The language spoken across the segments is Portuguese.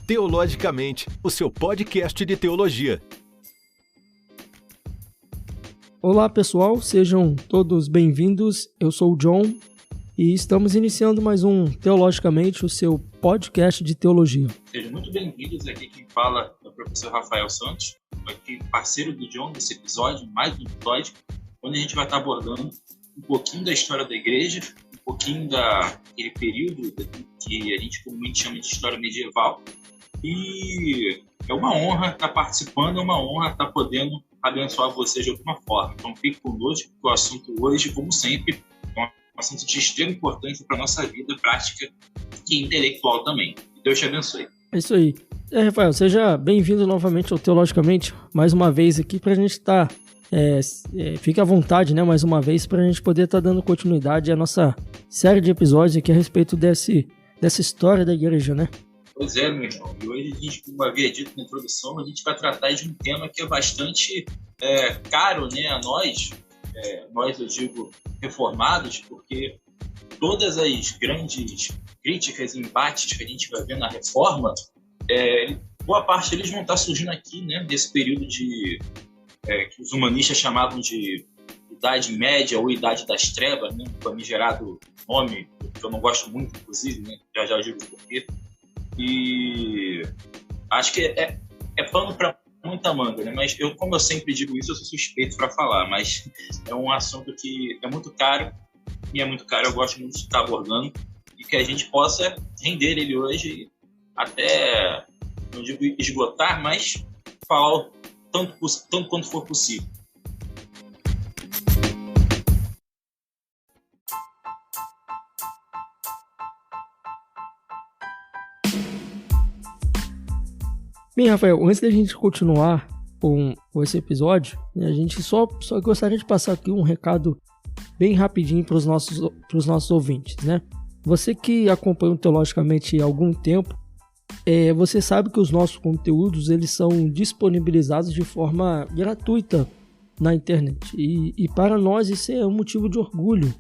Teologicamente, o seu podcast de teologia. Olá pessoal, sejam todos bem-vindos. Eu sou o John e estamos iniciando mais um Teologicamente, o seu podcast de teologia. Sejam muito bem-vindos. Aqui quem fala é o professor Rafael Santos, aqui parceiro do John desse episódio, mais um episódio, onde a gente vai estar abordando um pouquinho da história da igreja, um pouquinho daquele período que a gente comumente chama de história medieval. E é uma honra estar participando, é uma honra estar podendo abençoar você de alguma forma. Então fique conosco, porque o assunto hoje, como sempre, é um assunto de extrema importância para a nossa vida prática e intelectual também. Deus te abençoe. É isso aí. Rafael, seja bem-vindo novamente ao Teologicamente, mais uma vez aqui para a gente estar... fique à vontade, né, mais uma vez, para a gente poder estar dando continuidade à nossa série de episódios aqui a respeito dessa história da igreja, né? Pois é, meu irmão. E hoje a gente, como havia dito na introdução, a gente vai tratar de um tema que é bastante caro, né, a nós, eu digo, reformados, porque todas as grandes críticas e embates que a gente vai ver na reforma, boa parte deles vão estar surgindo aqui, né, desse período que os humanistas chamavam de Idade Média ou Idade das Trevas, né, um famigerado nome, que eu não gosto muito, inclusive, né, já eu digo por quê. E acho que é pano para muita manga, né? Mas como eu sempre digo isso, eu sou suspeito para falar, mas é um assunto que é muito caro, e é muito caro, eu gosto muito de estar abordando, e que a gente possa render ele hoje até, não digo esgotar, mas falar tanto quanto for possível. Bem, Rafael, antes da gente continuar com esse episódio, né, a gente só gostaria de passar aqui um recado bem rapidinho para os nossos ouvintes, né? Você que acompanha o Teologicamente há algum tempo, você sabe que os nossos conteúdos eles são disponibilizados de forma gratuita na internet. E para nós isso é um motivo de orgulho,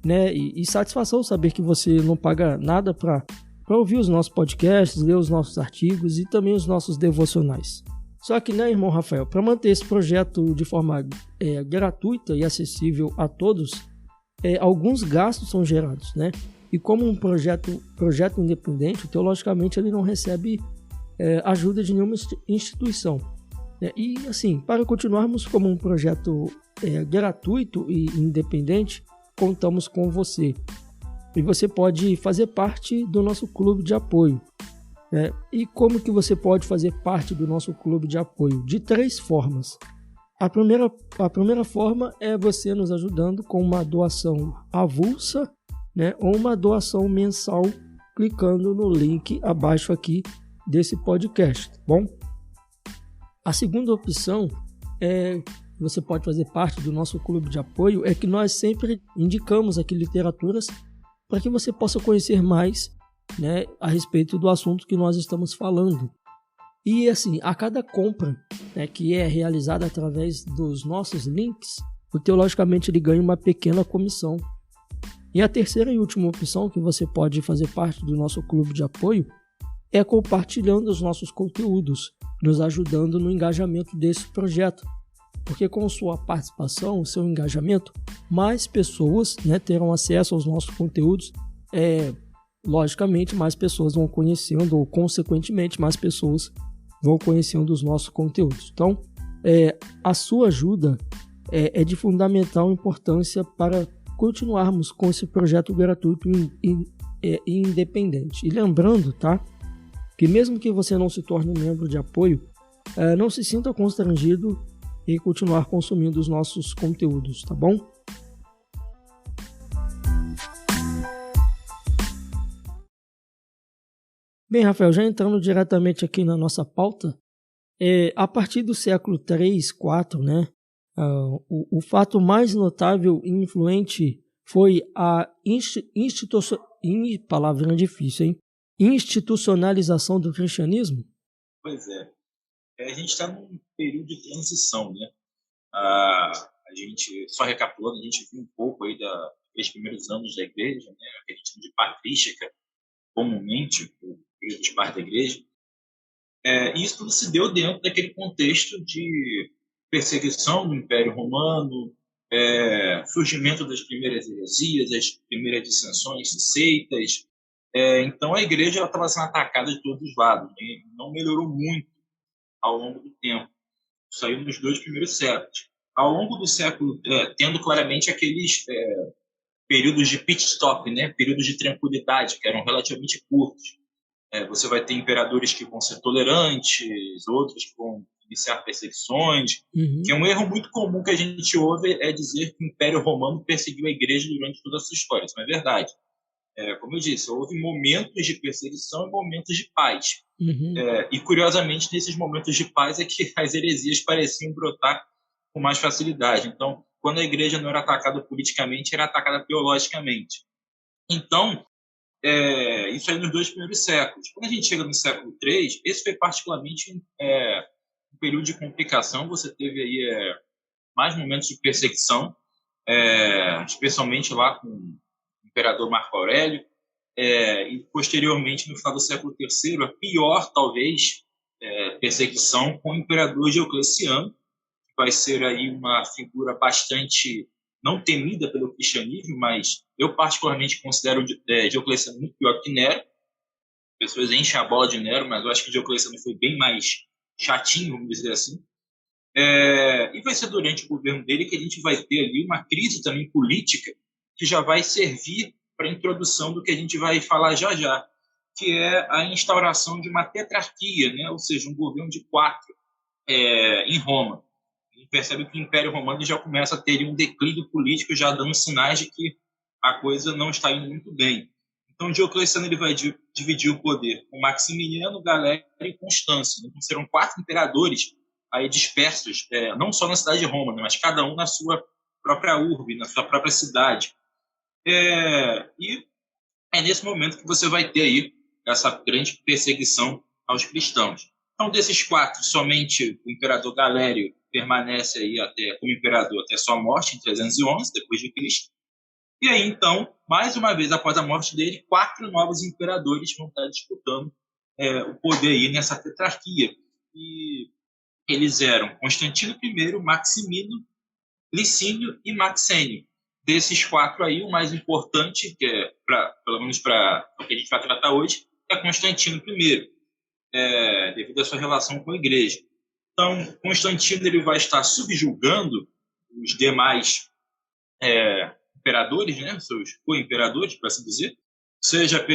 né? E satisfação saber que você não paga nada para ouvir os nossos podcasts, ler os nossos artigos e também os nossos devocionais. Só que, né, irmão Rafael, para manter esse projeto de forma gratuita e acessível a todos, alguns gastos são gerados, né? E como um projeto independente, teologicamente ele não recebe ajuda de nenhuma instituição. E assim, para continuarmos como um projeto gratuito e independente, contamos com você. E você pode fazer parte do nosso clube de apoio. E como que você pode fazer parte do nosso clube de apoio? De 3 formas. A primeira forma é você nos ajudando com uma doação avulsa, né, ou uma doação mensal, clicando no link abaixo aqui desse podcast, tá bom? A segunda opção você pode fazer parte do nosso clube de apoio, é que nós sempre indicamos aqui literaturas para que você possa conhecer mais, né, a respeito do assunto que nós estamos falando. E assim, a cada compra, né, que é realizada através dos nossos links, o Teologicamente ele ganha uma pequena comissão. E a terceira e última opção que você pode fazer parte do nosso clube de apoio é compartilhando os nossos conteúdos, nos ajudando no engajamento desse projeto. Porque com sua participação, o seu engajamento, mais pessoas, né, terão acesso aos nossos conteúdos. Logicamente, mais pessoas vão conhecendo, ou consequentemente, mais pessoas vão conhecendo os nossos conteúdos. Então, a sua ajuda é de fundamental importância para continuarmos com esse projeto gratuito e independente. E lembrando, tá, que mesmo que você não se torne um membro de apoio, não se sinta constrangido e continuar consumindo os nossos conteúdos, tá bom? Bem, Rafael, já entrando diretamente aqui na nossa pauta, a partir do século 3, 4, né, o fato mais notável e influente foi a institucionalização do cristianismo? Pois é. A gente está num período de transição, né? A gente, só recapitulando, a gente viu um pouco aí dos primeiros anos da igreja, né? A gente chama de patrística, comumente, o período de paz da igreja. E isso tudo se deu dentro daquele contexto de perseguição do Império Romano, surgimento das primeiras heresias, as primeiras dissensões de seitas. Então, a igreja estava sendo atacada de todos os lados, né? Não melhorou muito ao longo do tempo. Saiu nos 2 primeiros séculos. Ao longo do século, tendo claramente aqueles períodos de pit stop, né? Períodos de tranquilidade, que eram relativamente curtos. Você vai ter imperadores que vão ser tolerantes, outros que vão iniciar perseguições, que é um erro muito comum que a gente ouve, é dizer que o Império Romano perseguiu a igreja durante toda a sua história. Isso não é verdade. Como eu disse, houve momentos de perseguição e momentos de paz. E, curiosamente, nesses momentos de paz é que as heresias pareciam brotar com mais facilidade. Então, quando a igreja não era atacada politicamente, era atacada teologicamente. Então, isso aí nos 2 primeiros séculos. Quando a gente chega no século III, esse foi particularmente um período de complicação. Você teve aí mais momentos de perseguição, especialmente lá com o imperador Marco Aurélio, e posteriormente, no final do século III, a pior, talvez, perseguição com o imperador Diocleciano, que vai ser aí uma figura bastante não temida pelo cristianismo, mas eu particularmente considero Diocleciano muito pior que Nero. As pessoas enchem a bola de Nero, mas eu acho que Diocleciano foi bem mais chatinho, vamos dizer assim. E vai ser durante o governo dele que a gente vai ter ali uma crise também política que já vai servir para a introdução do que a gente vai falar já já, que é a instauração de uma tetrarquia, né? Ou seja, um governo de 4 em Roma. A gente percebe que o Império Romano já começa a ter um declínio político, já dando sinais de que a coisa não está indo muito bem. Então, Diocleciano ele vai dividir o poder com Maximiano, Galério e Constâncio. Então, serão 4 imperadores aí dispersos, não só na cidade de Roma, né, mas cada um na sua própria urbe, na sua própria cidade. E é nesse momento que você vai ter aí essa grande perseguição aos cristãos. Então, desses 4, somente o imperador Galério permanece aí como imperador até sua morte, em 311, depois de Cristo. E aí, então, mais uma vez, após a morte dele, 4 novos imperadores vão estar disputando o poder aí nessa tetrarquia. E eles eram Constantino I, Maximino, Licínio e Maxênio. Desses 4 aí, o mais importante, que pelo menos para o que a gente vai tratar hoje, é Constantino I, devido à sua relação com a igreja. Então, Constantino ele vai estar subjugando os demais imperadores, né, seus co-imperadores, para assim dizer, seja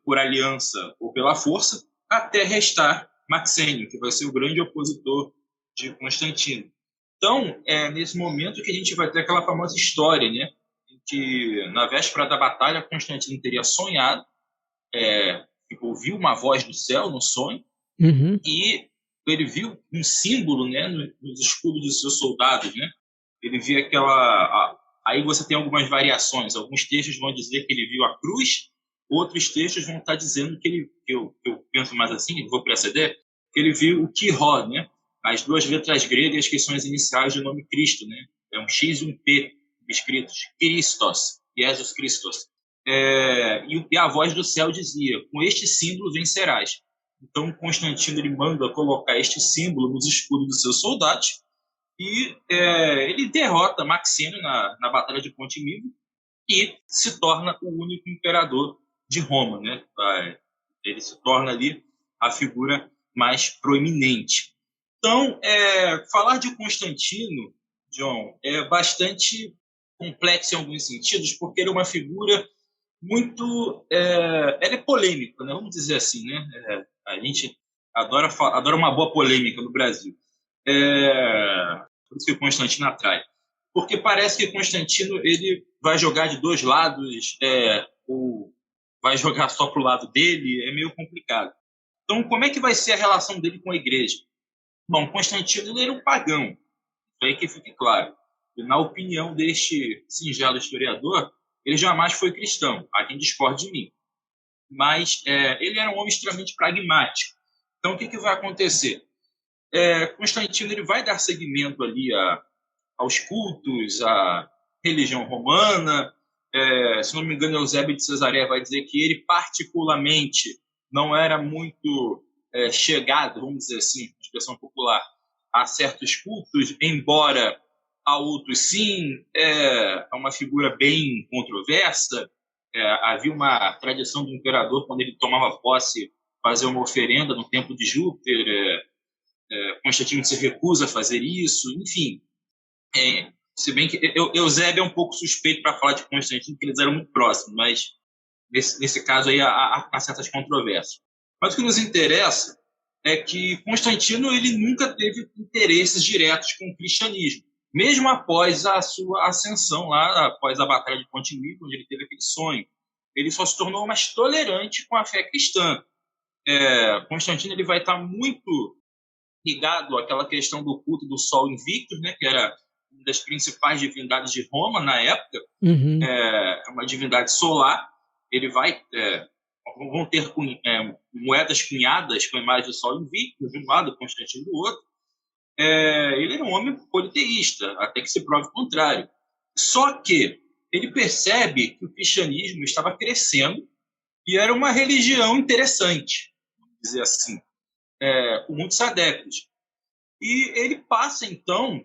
por aliança ou pela força, até restar Maxênio, que vai ser o grande opositor de Constantino. Então, é nesse momento que a gente vai ter aquela famosa história, né, em que, na véspera da batalha, Constantino teria sonhado, ouviu uma voz do céu no sonho, e ele viu um símbolo, né, nos escudos dos seus soldados, né? Ele via aí você tem algumas variações. Alguns textos vão dizer que ele viu a cruz, outros textos vão estar dizendo que eu penso mais assim, vou preceder, que ele viu o Quiró, né? As 2 letras gregas que são as iniciais do nome Cristo, né? É um X e um P escritos, Christos, Jesus Christos. E a voz do céu dizia: com este símbolo vencerás. Então, Constantino ele manda colocar este símbolo nos escudos dos seus soldados e ele derrota Maxênio na Batalha de Ponte Milvio e se torna o único imperador de Roma, né? Ele se torna ali a figura mais proeminente. Então, falar de Constantino, John, é bastante complexo em alguns sentidos, porque ele é uma figura muito... ela é polêmica, né? Vamos dizer assim, né? A gente adora uma boa polêmica no Brasil. Por isso que o Constantino atrai. Porque parece que Constantino ele vai jogar de 2 lados, ou vai jogar só para o lado dele, é meio complicado. Então, como é que vai ser a relação dele com a igreja? Bom, Constantino ele era um pagão, isso aí que fique claro. E, na opinião deste singelo historiador, ele jamais foi cristão, há quem discorde de mim. Mas ele era um homem extremamente pragmático. Então, o que vai acontecer? Constantino ele vai dar seguimento ali aos cultos, à religião romana. Se não me engano, Eusébio de Cesareia vai dizer que ele, particularmente, não era muito chegado, vamos dizer assim, expressão popular, a certos cultos, embora a outros sim, é uma figura bem controversa. Havia uma tradição do imperador, quando ele tomava posse, fazer uma oferenda no templo de Júpiter. Constantino se recusa a fazer isso, enfim. Se bem que Eusébio é um pouco suspeito para falar de Constantino, porque eles eram muito próximos, mas nesse caso aí há certas controvérsias. Mas o que nos interessa é que Constantino ele nunca teve interesses diretos com o cristianismo, mesmo após a sua ascensão lá, após a Batalha de Ponte Milvio, onde ele teve aquele sonho. Ele só se tornou mais tolerante com a fé cristã. Constantino ele vai estar muito ligado àquela questão do culto do Sol Invictus, né, que era uma das principais divindades de Roma na época. Uma divindade solar. Ele vai vão ter moedas cunhadas com a imagem do Sol Invictus, de um lado, Constantino do outro. Ele era um homem politeísta, até que se prove o contrário. Só que ele percebe que o cristianismo estava crescendo e era uma religião interessante, vamos dizer assim, com muitos adeptos. E ele passa, então,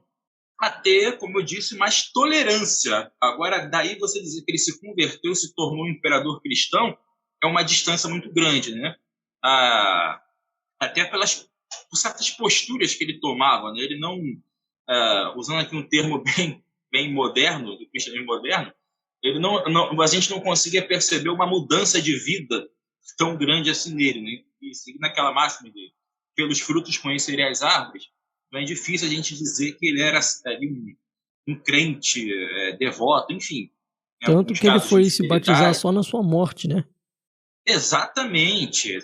a ter, como eu disse, mais tolerância. Agora, daí você dizer que ele se converteu, se tornou um imperador cristão, é uma distância muito grande, né? Até por certas posturas que ele tomava, né? Ele não, usando aqui um termo bem moderno, do cristianismo moderno, a gente não conseguia perceber uma mudança de vida tão grande assim nele, né? E seguindo aquela máxima dele, pelos frutos conhecerei as árvores, não é difícil a gente dizer que ele era um crente, devoto, enfim. Tanto que ele foi se batizar só na sua morte, né? Exatamente.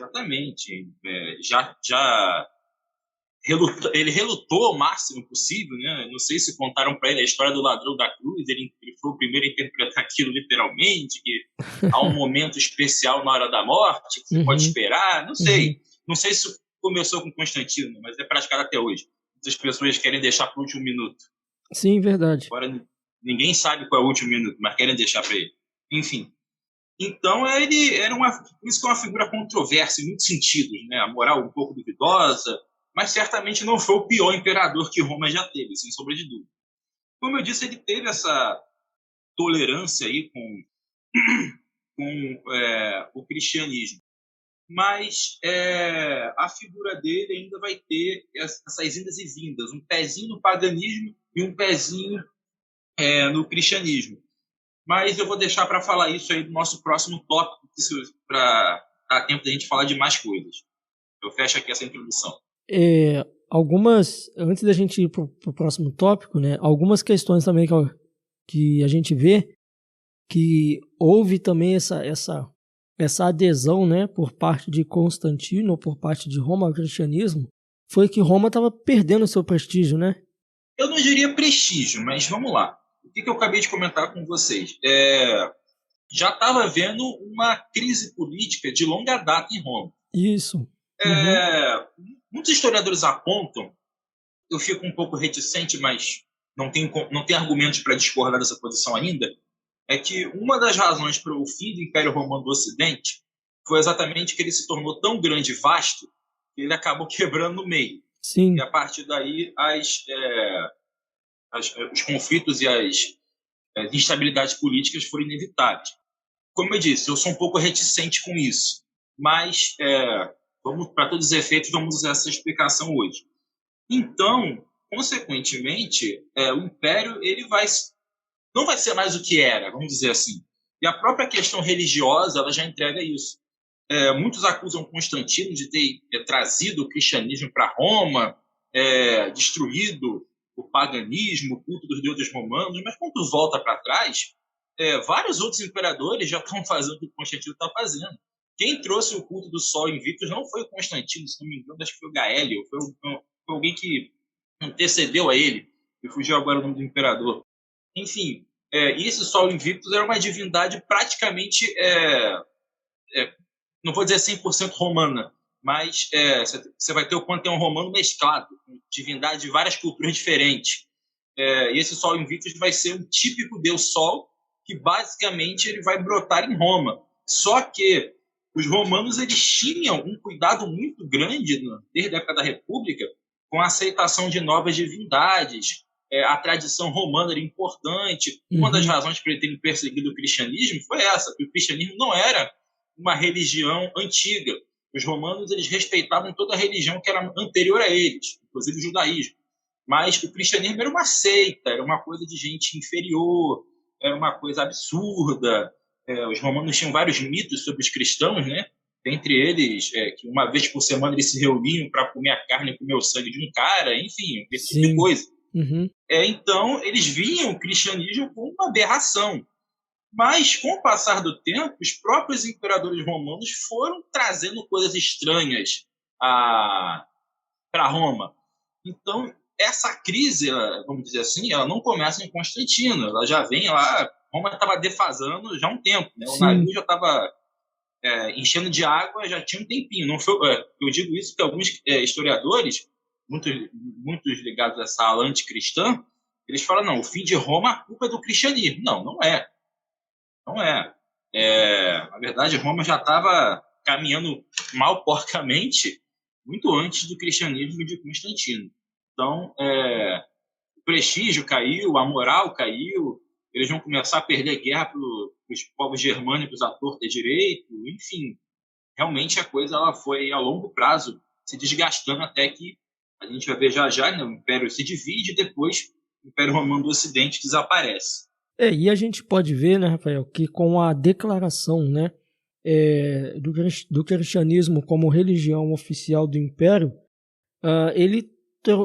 Ele relutou ao máximo possível, né? Não sei se contaram para ele a história do ladrão da cruz, ele foi o primeiro a interpretar aquilo literalmente, que há um momento especial na hora da morte, que você pode esperar, não sei. Não sei se começou com Constantino, mas é praticado até hoje. Muitas pessoas querem deixar para o último minuto. Sim, verdade. Agora, ninguém sabe qual é o último minuto, mas querem deixar para ele. Enfim. Então, ele era por isso que é uma figura controversa em muitos sentidos, né? A moral um pouco duvidosa, mas certamente não foi o pior imperador que Roma já teve, sem sombra de dúvida. Como eu disse, ele teve essa tolerância aí com o cristianismo. Mas a figura dele ainda vai ter essas indas e vindas, um pezinho no paganismo e um pezinho no cristianismo. Mas eu vou deixar para falar isso aí do nosso próximo tópico, para dar tempo da gente falar de mais coisas. Eu fecho aqui essa introdução. Antes da gente ir para o próximo tópico, né, algumas questões também que a gente vê que houve também essa adesão, né, por parte de Constantino, por parte de Roma ao cristianismo, foi que Roma estava perdendo seu prestígio, né? Eu não diria prestígio, mas vamos lá. O que eu acabei de comentar com vocês? Já estava havendo uma crise política de longa data em Roma. Isso. Muitos historiadores apontam, eu fico um pouco reticente, mas não tem argumentos para discordar dessa posição ainda, é que uma das razões para o fim do Império Romano do Ocidente foi exatamente que ele se tornou tão grande e vasto que ele acabou quebrando no meio. Sim. E a partir daí os conflitos e as instabilidades políticas foram inevitáveis. Como eu disse, eu sou um pouco reticente com isso, mas para todos os efeitos, vamos usar essa explicação hoje. Então, consequentemente, o Império não vai ser mais o que era, vamos dizer assim. E a própria questão religiosa ela já entrega isso. Muitos acusam Constantino de ter trazido o cristianismo para Roma, destruído o paganismo, o culto dos deuses romanos, mas quando volta para trás, vários outros imperadores já estão fazendo o que Constantino está fazendo. Quem trouxe o culto do Sol Invictus não foi o Constantino, se não me engano, acho que foi o Gaélio, foi alguém que antecedeu a ele, e fugiu agora o nome do imperador. Enfim, esse Sol Invictus era uma divindade praticamente, não vou dizer 100% romana, mas você vai ter o panteão romano mesclado, com divindade de várias culturas diferentes. E esse Sol Invictus vai ser um típico deus Sol, que basicamente ele vai brotar em Roma. Só que os romanos eles tinham um cuidado muito grande, desde a época da República, com a aceitação de novas divindades. A tradição romana era importante. Uma das razões para ele terem perseguido o cristianismo foi essa, que o cristianismo não era uma religião antiga. Os romanos eles respeitavam toda a religião que era anterior a eles, inclusive o judaísmo. Mas o cristianismo era uma seita, era uma coisa de gente inferior, era uma coisa absurda. Os romanos tinham vários mitos sobre os cristãos, né? Entre eles, que uma vez por semana eles se reuniam para comer a carne e comer o sangue de um cara, enfim, esse tipo de coisa. Então, eles viam o cristianismo como uma aberração. Mas, com o passar do tempo, os próprios imperadores romanos foram trazendo coisas estranhas para Roma. Então, essa crise, vamos dizer assim, ela não começa em Constantino, ela já vem lá. Roma estava defasando já há um tempo, né? O navio já estava enchendo de água já tinha um tempinho. Não foi, eu digo isso porque alguns historiadores, muitos ligados a essa ala anticristã, eles falam, não, o fim de Roma, a culpa é do cristianismo. Não é. Não é. Na verdade, Roma já estava caminhando mal porcamente muito antes do cristianismo de Constantino. Então, o prestígio caiu, a moral caiu, eles vão começar a perder guerra para os povos germânicos à torta e direito, enfim. Realmente a coisa ela foi, a longo prazo, se desgastando até que a gente vai ver já, né, o Império se divide e depois o Império Romano do Ocidente desaparece. E a gente pode ver, né, Rafael, que com a declaração, né, do cristianismo como religião oficial do Império,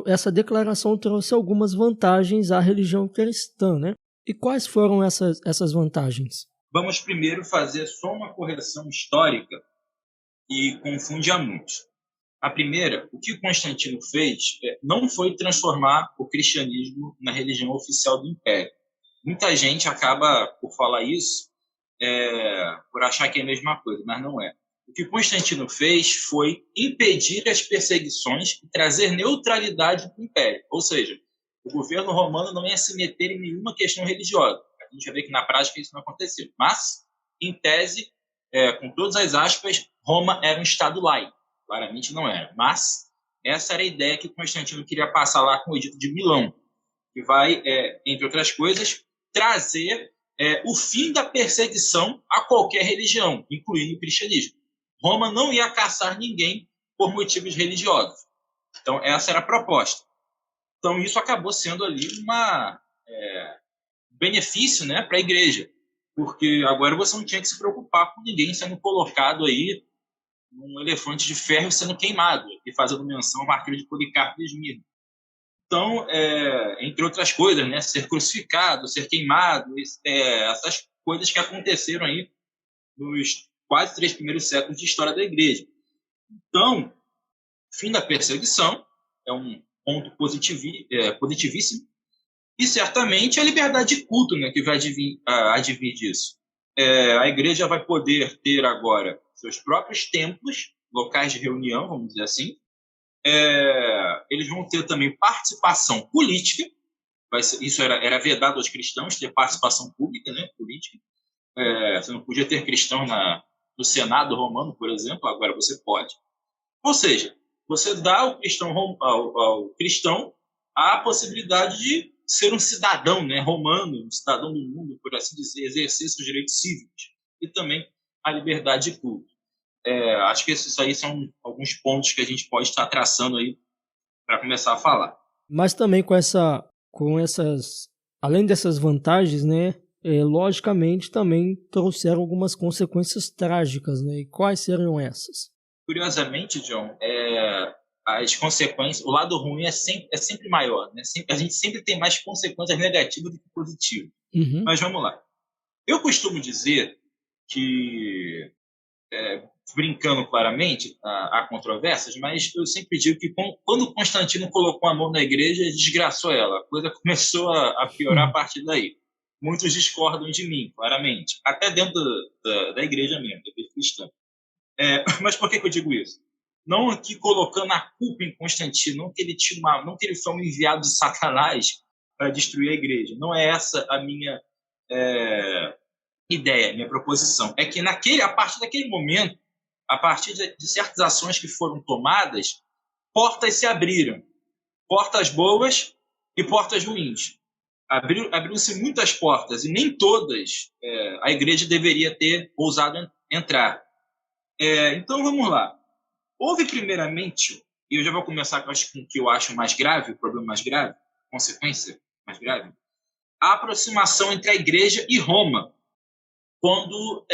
essa declaração trouxe algumas vantagens à religião cristã, né? E quais foram essas vantagens? Vamos primeiro fazer só uma correção histórica que confunde a muitos. A primeira, o que Constantino fez não foi transformar o cristianismo na religião oficial do Império. Muita gente acaba, por falar isso, por achar que é a mesma coisa, mas não é. O que Constantino fez foi impedir as perseguições e trazer neutralidade para o Império. Ou seja, o governo romano não ia se meter em nenhuma questão religiosa. A gente vai ver que na prática isso não aconteceu. Mas, em tese, com todas as aspas, Roma era um estado laico. Claramente não era. Mas essa era a ideia que Constantino queria passar lá com o Edito de Milão, que vai, entre outras coisas, trazer o fim da perseguição a qualquer religião, incluindo o cristianismo. Roma não ia caçar ninguém por motivos religiosos. Então, essa era a proposta. Então, isso acabou sendo ali um benefício, né, para a igreja, porque agora você não tinha que se preocupar com ninguém sendo colocado aí num elefante de ferro sendo queimado, e fazendo menção ao martírio de Policarpo de Esmirna. Então, entre outras coisas, né, ser crucificado, ser queimado, essas coisas que aconteceram aí nos quase 3 primeiros séculos de história da igreja. Então, fim da perseguição é um ponto positivíssimo, e certamente a liberdade de culto, né, que vai advir disso. A igreja vai poder ter agora seus próprios templos, locais de reunião, vamos dizer assim. Eles vão ter também participação política. Isso era vedado aos cristãos, ter participação pública, né, política. Você não podia ter cristão no Senado romano, por exemplo, agora você pode. Ou seja, você dá ao cristão a possibilidade de ser um cidadão, né, romano, um cidadão do mundo, por assim dizer, exercer seus direitos cívicos, e também a liberdade de culto. Acho que esses aí são alguns pontos que a gente pode estar traçando aí para começar a falar. Mas também além dessas vantagens, né, logicamente também trouxeram algumas consequências trágicas, né? E quais seriam essas? Curiosamente, John, as consequências, o lado ruim é sempre maior, né? A gente sempre tem mais consequências negativas do que positivas. Uhum. Mas vamos lá. Eu costumo dizer que, brincando claramente, há controvérsias, mas eu sempre digo que quando Constantino colocou a mão na igreja, desgraçou ela. A coisa começou a piorar a partir daí. Muitos discordam de mim, claramente. Até dentro da igreja mesmo, da igreja cristã. Mas por que eu digo isso? Não aqui colocando a culpa em Constantino, não que ele foi um enviado de Satanás para destruir a igreja. Não é essa a minha ideia, minha proposição. É que a partir daquele momento, a partir de certas ações que foram tomadas, portas se abriram. Portas boas e portas ruins. Abriram-se muitas portas e nem todas a igreja deveria ter ousado entrar. Então, vamos lá. Houve, primeiramente, e eu já vou começar com o que eu acho mais grave, o problema mais grave, consequência mais grave, a aproximação entre a igreja e Roma, quando,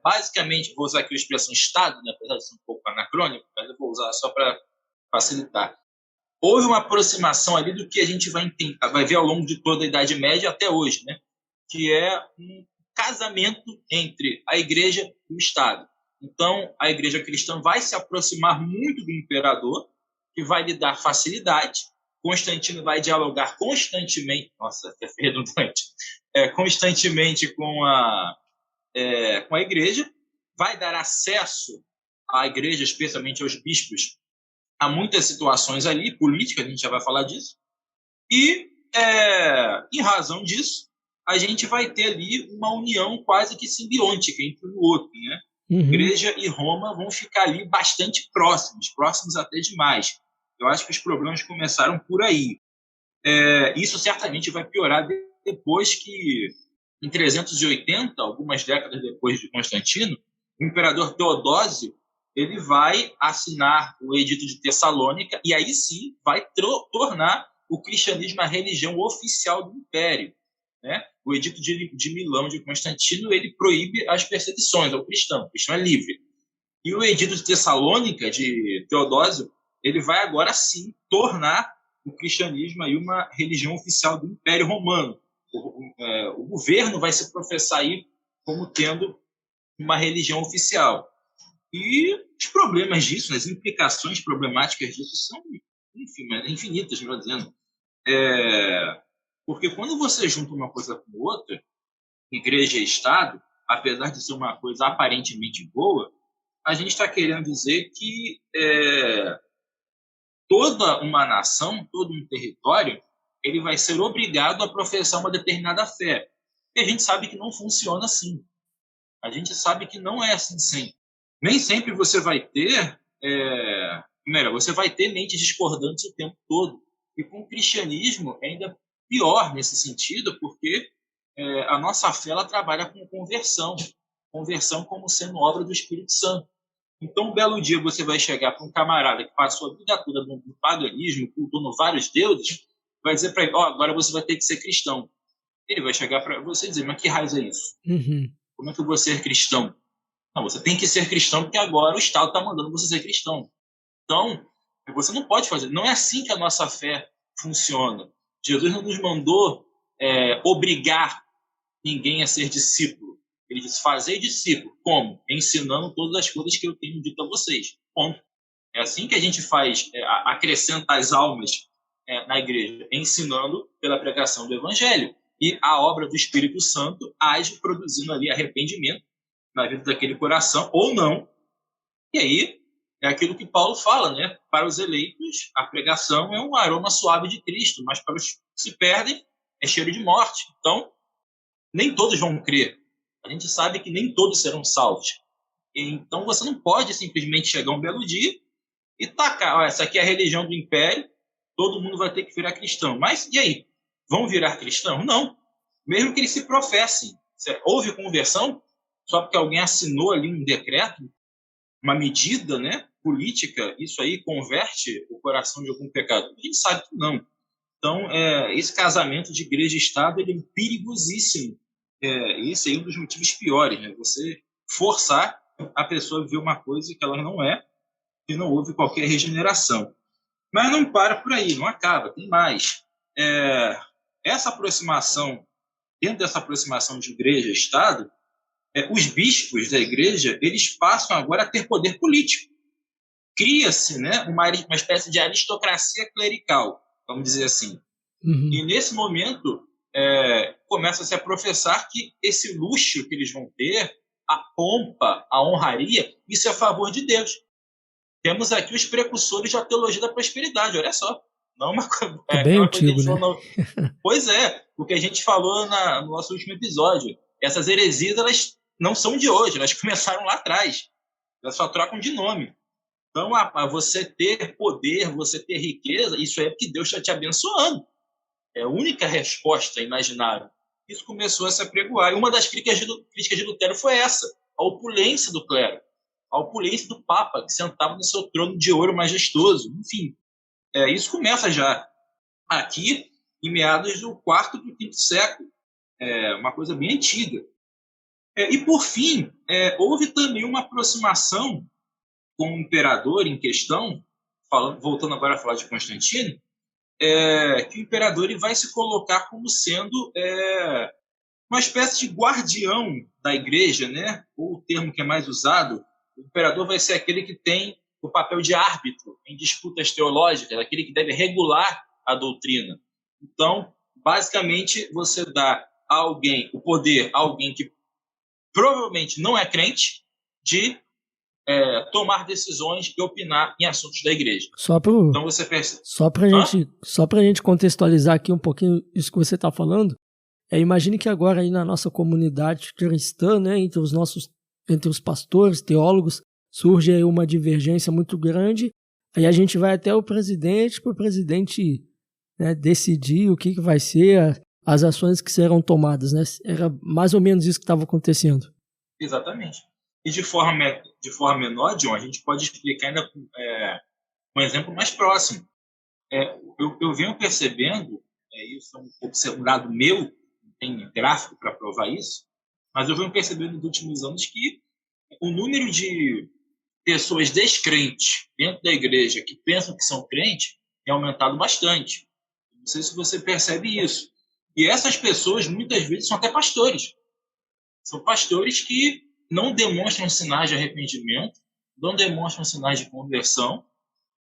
basicamente, vou usar aqui a expressão Estado, né, apesar de ser um pouco anacrônico, mas eu vou usar só para facilitar. Houve uma aproximação ali do que a gente vai ver ao longo de toda a Idade Média até hoje, né, que é um casamento entre a igreja e o Estado. Então, a igreja cristã vai se aproximar muito do imperador, que vai lhe dar facilidade. Constantino vai dialogar constantemente, nossa, é redundante, constantemente com a igreja, vai dar acesso à igreja, especialmente aos bispos, a muitas situações ali, políticas, a gente já vai falar disso, e, em razão disso, a gente vai ter ali uma união quase que simbiótica entre um e o outro, né? Uhum. Igreja e Roma vão ficar ali bastante próximos até demais. Eu acho que os problemas começaram por aí. Isso certamente vai piorar depois que, em 380, algumas décadas depois de Constantino, o imperador Teodósio ele vai assinar o Edito de Tessalônica e aí sim vai tornar o cristianismo a religião oficial do império, né? O Edito de Milão de Constantino ele proíbe as perseguições ao cristão. O cristão é livre. E o Edito de Tessalônica de Teodósio ele vai agora sim tornar o cristianismo aí uma religião oficial do Império Romano. O governo vai se professar aí como tendo uma religião oficial. E os problemas disso, as implicações problemáticas disso são infinitas, melhor dizendo. Porque quando você junta uma coisa com outra, igreja e Estado, apesar de ser uma coisa aparentemente boa, a gente está querendo dizer que toda uma nação, todo um território, ele vai ser obrigado a professar uma determinada fé. E a gente sabe que não funciona assim. A gente sabe que não é assim sempre. Nem sempre você vai ter, você vai ter mentes discordantes o tempo todo. E com o cristianismo é ainda pior nesse sentido, porque a nossa fé ela trabalha com conversão como sendo obra do Espírito Santo. Então, um belo dia você vai chegar para um camarada que passou a vida toda no paganismo, cultuando vários deuses, vai dizer para ele, agora você vai ter que ser cristão. Ele vai chegar para você e dizer, mas que raiz é isso? Uhum. Como é que eu vou ser cristão? Não, você tem que ser cristão porque agora o Estado está mandando você ser cristão. Então, você não pode fazer. Não é assim que a nossa fé funciona. Jesus não nos mandou obrigar ninguém a ser discípulo. Ele disse, fazer discípulo. Como? Ensinando todas as coisas que eu tenho dito a vocês. Ponto. É assim que a gente faz, acrescenta as almas na igreja, ensinando pela pregação do Evangelho. E a obra do Espírito Santo age produzindo ali arrependimento na vida daquele coração, ou não. E aí, é aquilo que Paulo fala, né? Para os eleitos, a pregação é um aroma suave de Cristo, mas para os que se perdem, é cheiro de morte. Então, nem todos vão crer. A gente sabe que nem todos serão salvos. Então, você não pode simplesmente chegar um belo dia e tacar, essa aqui é a religião do império, todo mundo vai ter que virar cristão. Mas, e aí? Vão virar cristão? Não. Mesmo que eles se professem. Houve conversão? Só porque alguém assinou ali um decreto, uma medida, né, política, isso aí converte o coração de algum pecador? A gente sabe que não. Então, esse casamento de igreja e Estado ele é perigosíssimo. Esse é um dos motivos piores, né? Você forçar a pessoa a viver uma coisa que ela não é, e não houve qualquer regeneração. Mas não para por aí, não acaba, tem mais. Essa aproximação, dentro dessa aproximação de igreja e Estado, os bispos da igreja eles passam agora a ter poder político. Cria-se, né, uma espécie de aristocracia clerical, vamos dizer assim. Uhum. E nesse momento começa-se a professar que esse luxo que eles vão ter, a pompa, a honraria, isso é a favor de Deus. Temos aqui os precursores da teologia da prosperidade, olha só. Não uma, bem antigo, né? Pois é, o que a gente falou no nosso último episódio. Essas heresias, elas não são de hoje, elas começaram lá atrás. elas só trocam de nome. Então, a você ter poder, você ter riqueza, isso é porque Deus está te abençoando. É a única resposta imaginável. Isso começou a se apregoar. E uma das críticas de Lutero foi essa, a opulência do clero, a opulência do Papa, que sentava no seu trono de ouro majestoso. Enfim, isso começa já aqui, em meados do quarto para o quinto século. É uma coisa bem antiga. E, por fim, houve também uma aproximação com o imperador em questão, voltando agora a falar de Constantino, que o imperador ele vai se colocar como sendo uma espécie de guardião da igreja, né? Ou o termo que é mais usado, o imperador vai ser aquele que tem o papel de árbitro em disputas teológicas, aquele que deve regular a doutrina. Então, basicamente, você dá a alguém o poder, a alguém que provavelmente não é crente, de tomar decisões e opinar em assuntos da igreja. Então você percebe. Só pra gente contextualizar aqui um pouquinho isso que você está falando, imagine que agora aí na nossa comunidade cristã, né, entre os pastores, teólogos, surge aí uma divergência muito grande, aí a gente vai até o presidente, para o presidente, né, decidir o que vai ser as ações que serão tomadas, né? Era mais ou menos isso que estava acontecendo. Exatamente. E de forma menor, John, a gente pode explicar ainda um exemplo mais próximo. Eu venho percebendo, isso é um dado meu, não tem gráfico para provar isso, mas eu venho percebendo nos últimos anos que o número de pessoas descrentes dentro da igreja que pensam que são crentes tem aumentado bastante. Não sei se você percebe isso. E essas pessoas, muitas vezes, são até pastores. São pastores que não demonstram sinais de arrependimento, não demonstram sinais de conversão,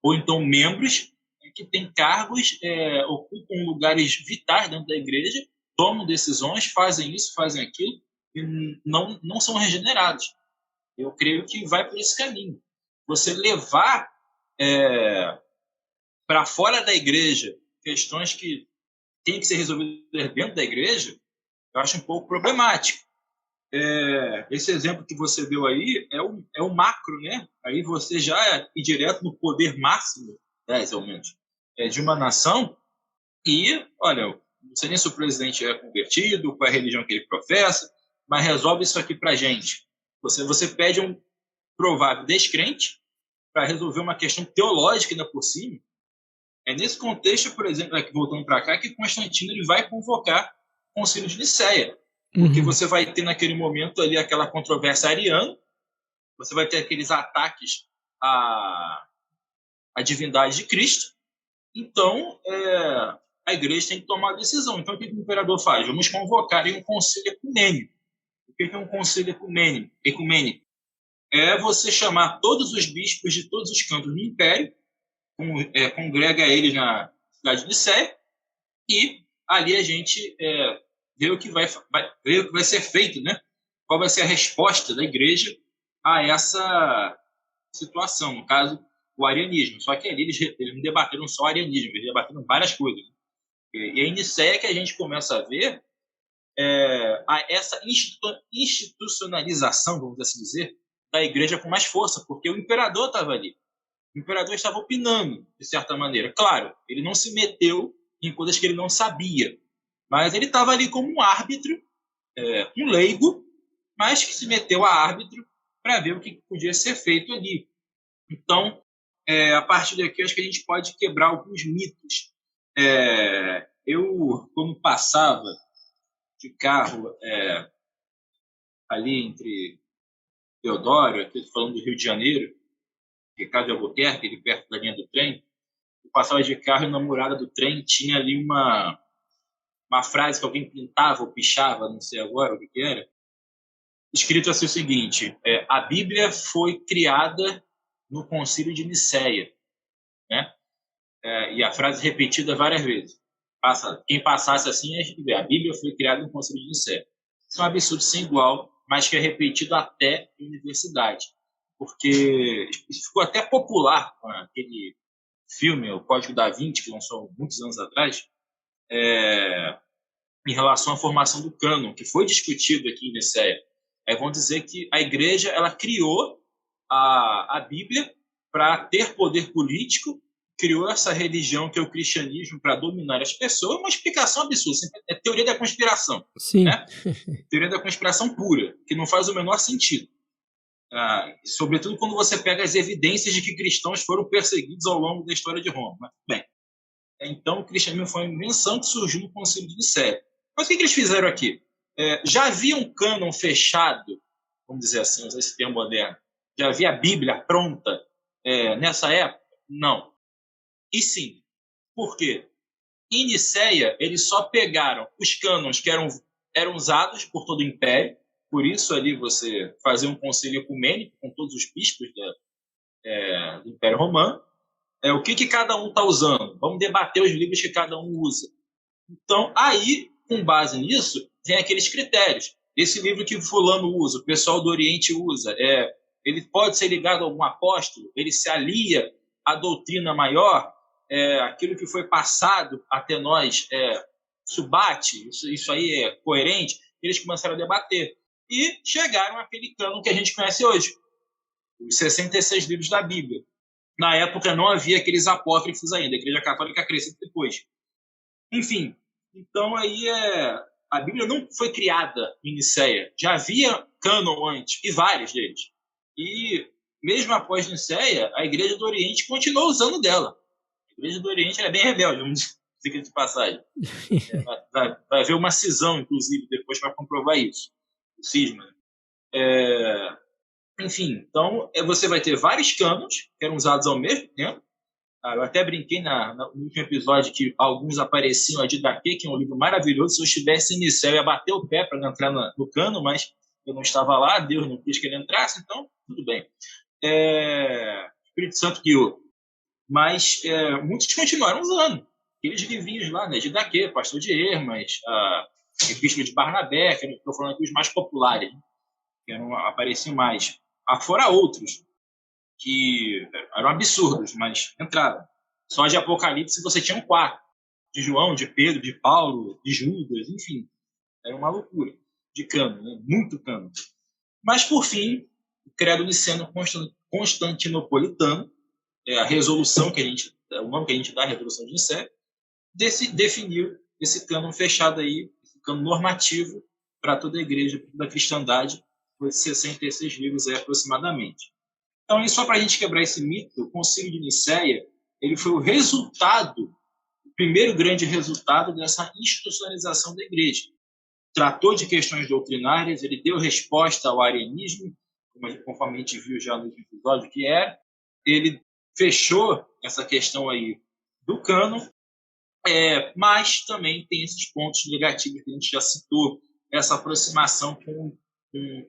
ou então membros que têm cargos, ocupam lugares vitais dentro da igreja, tomam decisões, fazem isso, fazem aquilo, e não são regenerados. Eu creio que vai por esse caminho. Você levar para fora da igreja questões que têm que ser resolvidas dentro da igreja, eu acho um pouco problemático. Esse exemplo que você deu aí é o macro, né? Aí você já ir direto no poder máximo, 10 ao menos, de uma nação e, olha, não sei nem se o presidente é convertido, qual é a religião que ele professa, mas resolve isso aqui para a gente. Você pede um provável descrente para resolver uma questão teológica ainda por cima. É nesse contexto, por exemplo, aqui, voltando para cá, que Constantino ele vai convocar o Concílio de Nicéia. Porque você vai ter naquele momento ali aquela controvérsia ariana, você vai ter aqueles ataques à divindade de Cristo. Então, a igreja tem que tomar a decisão. Então, o que o imperador faz? Vamos convocar um concílio ecumênico. O que é um concílio ecumênico? É você chamar todos os bispos de todos os cantos do império, congrega eles na cidade de Nicéia, e ali a gente ver o que vai ser feito, né? Qual vai ser a resposta da igreja a essa situação, no caso, o arianismo. Só que ali eles não debateram só o arianismo, eles debateram várias coisas. E aí, nisso é que a gente começa a ver essa institucionalização, vamos assim dizer, da igreja com mais força, porque o imperador estava ali. O imperador estava opinando, de certa maneira. Claro, ele não se meteu em coisas que ele não sabia, mas ele estava ali como um árbitro, um leigo, mas que se meteu a árbitro para ver o que podia ser feito ali. Então, a partir daqui, acho que a gente pode quebrar alguns mitos. Eu, quando passava de carro ali entre Teodoro, aqui falando do Rio de Janeiro, Ricardo de Albuquerque, ali perto da linha do trem, eu passava de carro e a namorada do trem tinha ali uma frase que alguém pintava ou pichava, não sei agora o que era, escrito assim o seguinte: a Bíblia foi criada no Concílio de Nicéia, né? E a frase repetida várias vezes. Quem passasse assim, a Bíblia foi criada no Concílio de Nicéia. Isso é um absurdo sem igual, mas que é repetido até em universidade. Porque isso ficou até popular com aquele filme, O Código da Vinci, que lançou muitos anos atrás, em relação à formação do cânon, que foi discutido aqui em Nicéia. Vão dizer que a igreja ela criou a Bíblia para ter poder político, criou essa religião que é o cristianismo para dominar as pessoas, uma explicação absurda, é teoria da conspiração. Sim. Né? Teoria da conspiração pura, que não faz o menor sentido. Sobretudo quando você pega as evidências de que cristãos foram perseguidos ao longo da história de Roma. Mas, bem, então o cristianismo foi uma invenção que surgiu no Concílio de Nicéia. Mas o que eles fizeram aqui? Já havia um cânon fechado, vamos dizer assim, usar esse termo moderno, já havia a Bíblia pronta nessa época? Não. E sim. Por quê? Em Nicéia, eles só pegaram os cânons que eram usados por todo o Império, por isso ali você fazia um concílio ecumênico com todos os bispos do Império Romano. O que cada um está usando? Vamos debater os livros que cada um usa. Então, aí, com base nisso, tem aqueles critérios. Esse livro que fulano usa, o pessoal do Oriente usa, ele pode ser ligado a algum apóstolo, ele se alia à doutrina maior, aquilo que foi passado até nós, isso bate, isso aí é coerente. Eles começaram a debater. E chegaram àquele cânon que a gente conhece hoje, os 66 livros da Bíblia. Na época não havia aqueles apócrifos ainda, a Igreja Católica cresceu depois. Enfim, então aí a Bíblia não foi criada em Nicéia, já havia cânon antes, e vários deles. E mesmo após Nicéia, a Igreja do Oriente continuou usando dela. A Igreja do Oriente é bem rebelde, vamos dizer de passagem. Vai haver uma cisão, inclusive, depois para comprovar isso. O cisma. Enfim, então você vai ter vários cânones que eram usados ao mesmo tempo. Eu até brinquei no último episódio que alguns apareciam a Didaquê, que é um livro maravilhoso. Se eu estivesse em Nicéia, eu ia bater o pé para entrar no cânon, mas eu não estava lá, Deus não quis que ele entrasse, então tudo bem. Espírito Santo guiou. Mas muitos continuaram usando aqueles livrinhos lá, né? Didaquê, Pastor de Hermas, Epístola de Barnabé, que estou falando aqui os mais populares, que apareciam mais. Fora outros, que eram absurdos, mas entraram. Só de Apocalipse você tinha 4. De João, de Pedro, de Paulo, de Judas, enfim. Era uma loucura de cânon, né? Muito cânon. Mas, por fim, o credo niceno constantinopolitano, a resolução o nome que a gente dá, a resolução de Nicéia, definiu esse cânon fechado aí, esse cânon normativo para toda a igreja, toda a cristandade, de 66 livros aproximadamente. Então, só para a gente quebrar esse mito, o Concílio de Nicéia ele foi o primeiro grande resultado dessa institucionalização da igreja. Tratou de questões doutrinárias, ele deu resposta ao arianismo, conforme a gente viu já no último episódio, que ele fechou essa questão aí do cânon, mas também tem esses pontos negativos que a gente já citou, essa aproximação com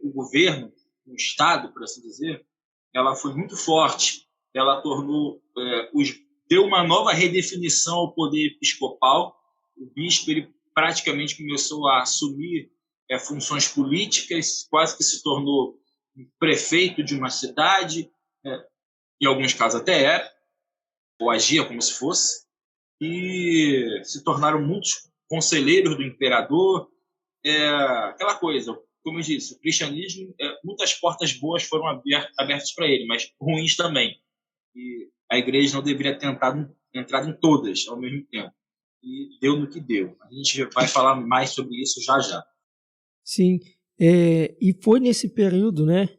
o governo, com o Estado, por assim dizer, ela foi muito forte. Ela deu uma nova redefinição ao poder episcopal. O bispo ele praticamente começou a assumir funções políticas, quase que se tornou prefeito de uma cidade, em alguns casos até era, ou agia como se fosse, e se tornaram muitos conselheiros do imperador. Aquela coisa, como eu disse, o cristianismo, muitas portas boas foram abertas para ele, mas ruins também. E a igreja não deveria ter entrado em todas ao mesmo tempo. E deu no que deu. A gente vai falar mais sobre isso já já. Sim, e foi nesse período, né?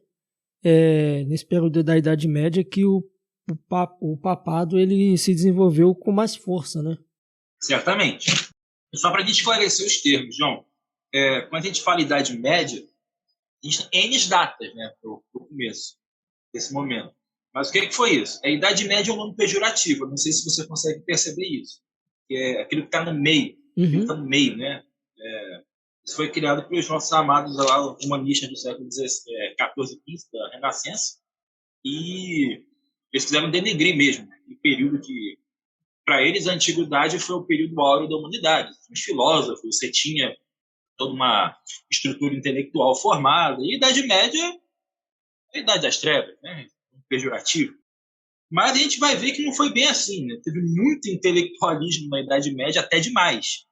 Nesse período da Idade Média que o papado ele se desenvolveu com mais força, né? Certamente. Só para a gente esclarecer os termos, João. Quando a gente fala Idade Média, a gente tem N datas, né, para o começo desse momento. Mas o que foi isso? A Idade Média é um nome pejorativo. Não sei se você consegue perceber isso. Que é aquilo que está no meio. Aquilo que está no meio, né? Isso foi criado pelos nossos amados lá, humanistas do século XIV e XV, da Renascença. E eles quiseram denegrir mesmo. O período que, para eles, a antiguidade foi o período áureo da humanidade. Os filósofos, você tinha toda uma estrutura intelectual formada. E a Idade Média é a Idade das Trevas, né? Pejorativo. Mas a gente vai ver que não foi bem assim, né? Teve muito intelectualismo na Idade Média, até demais.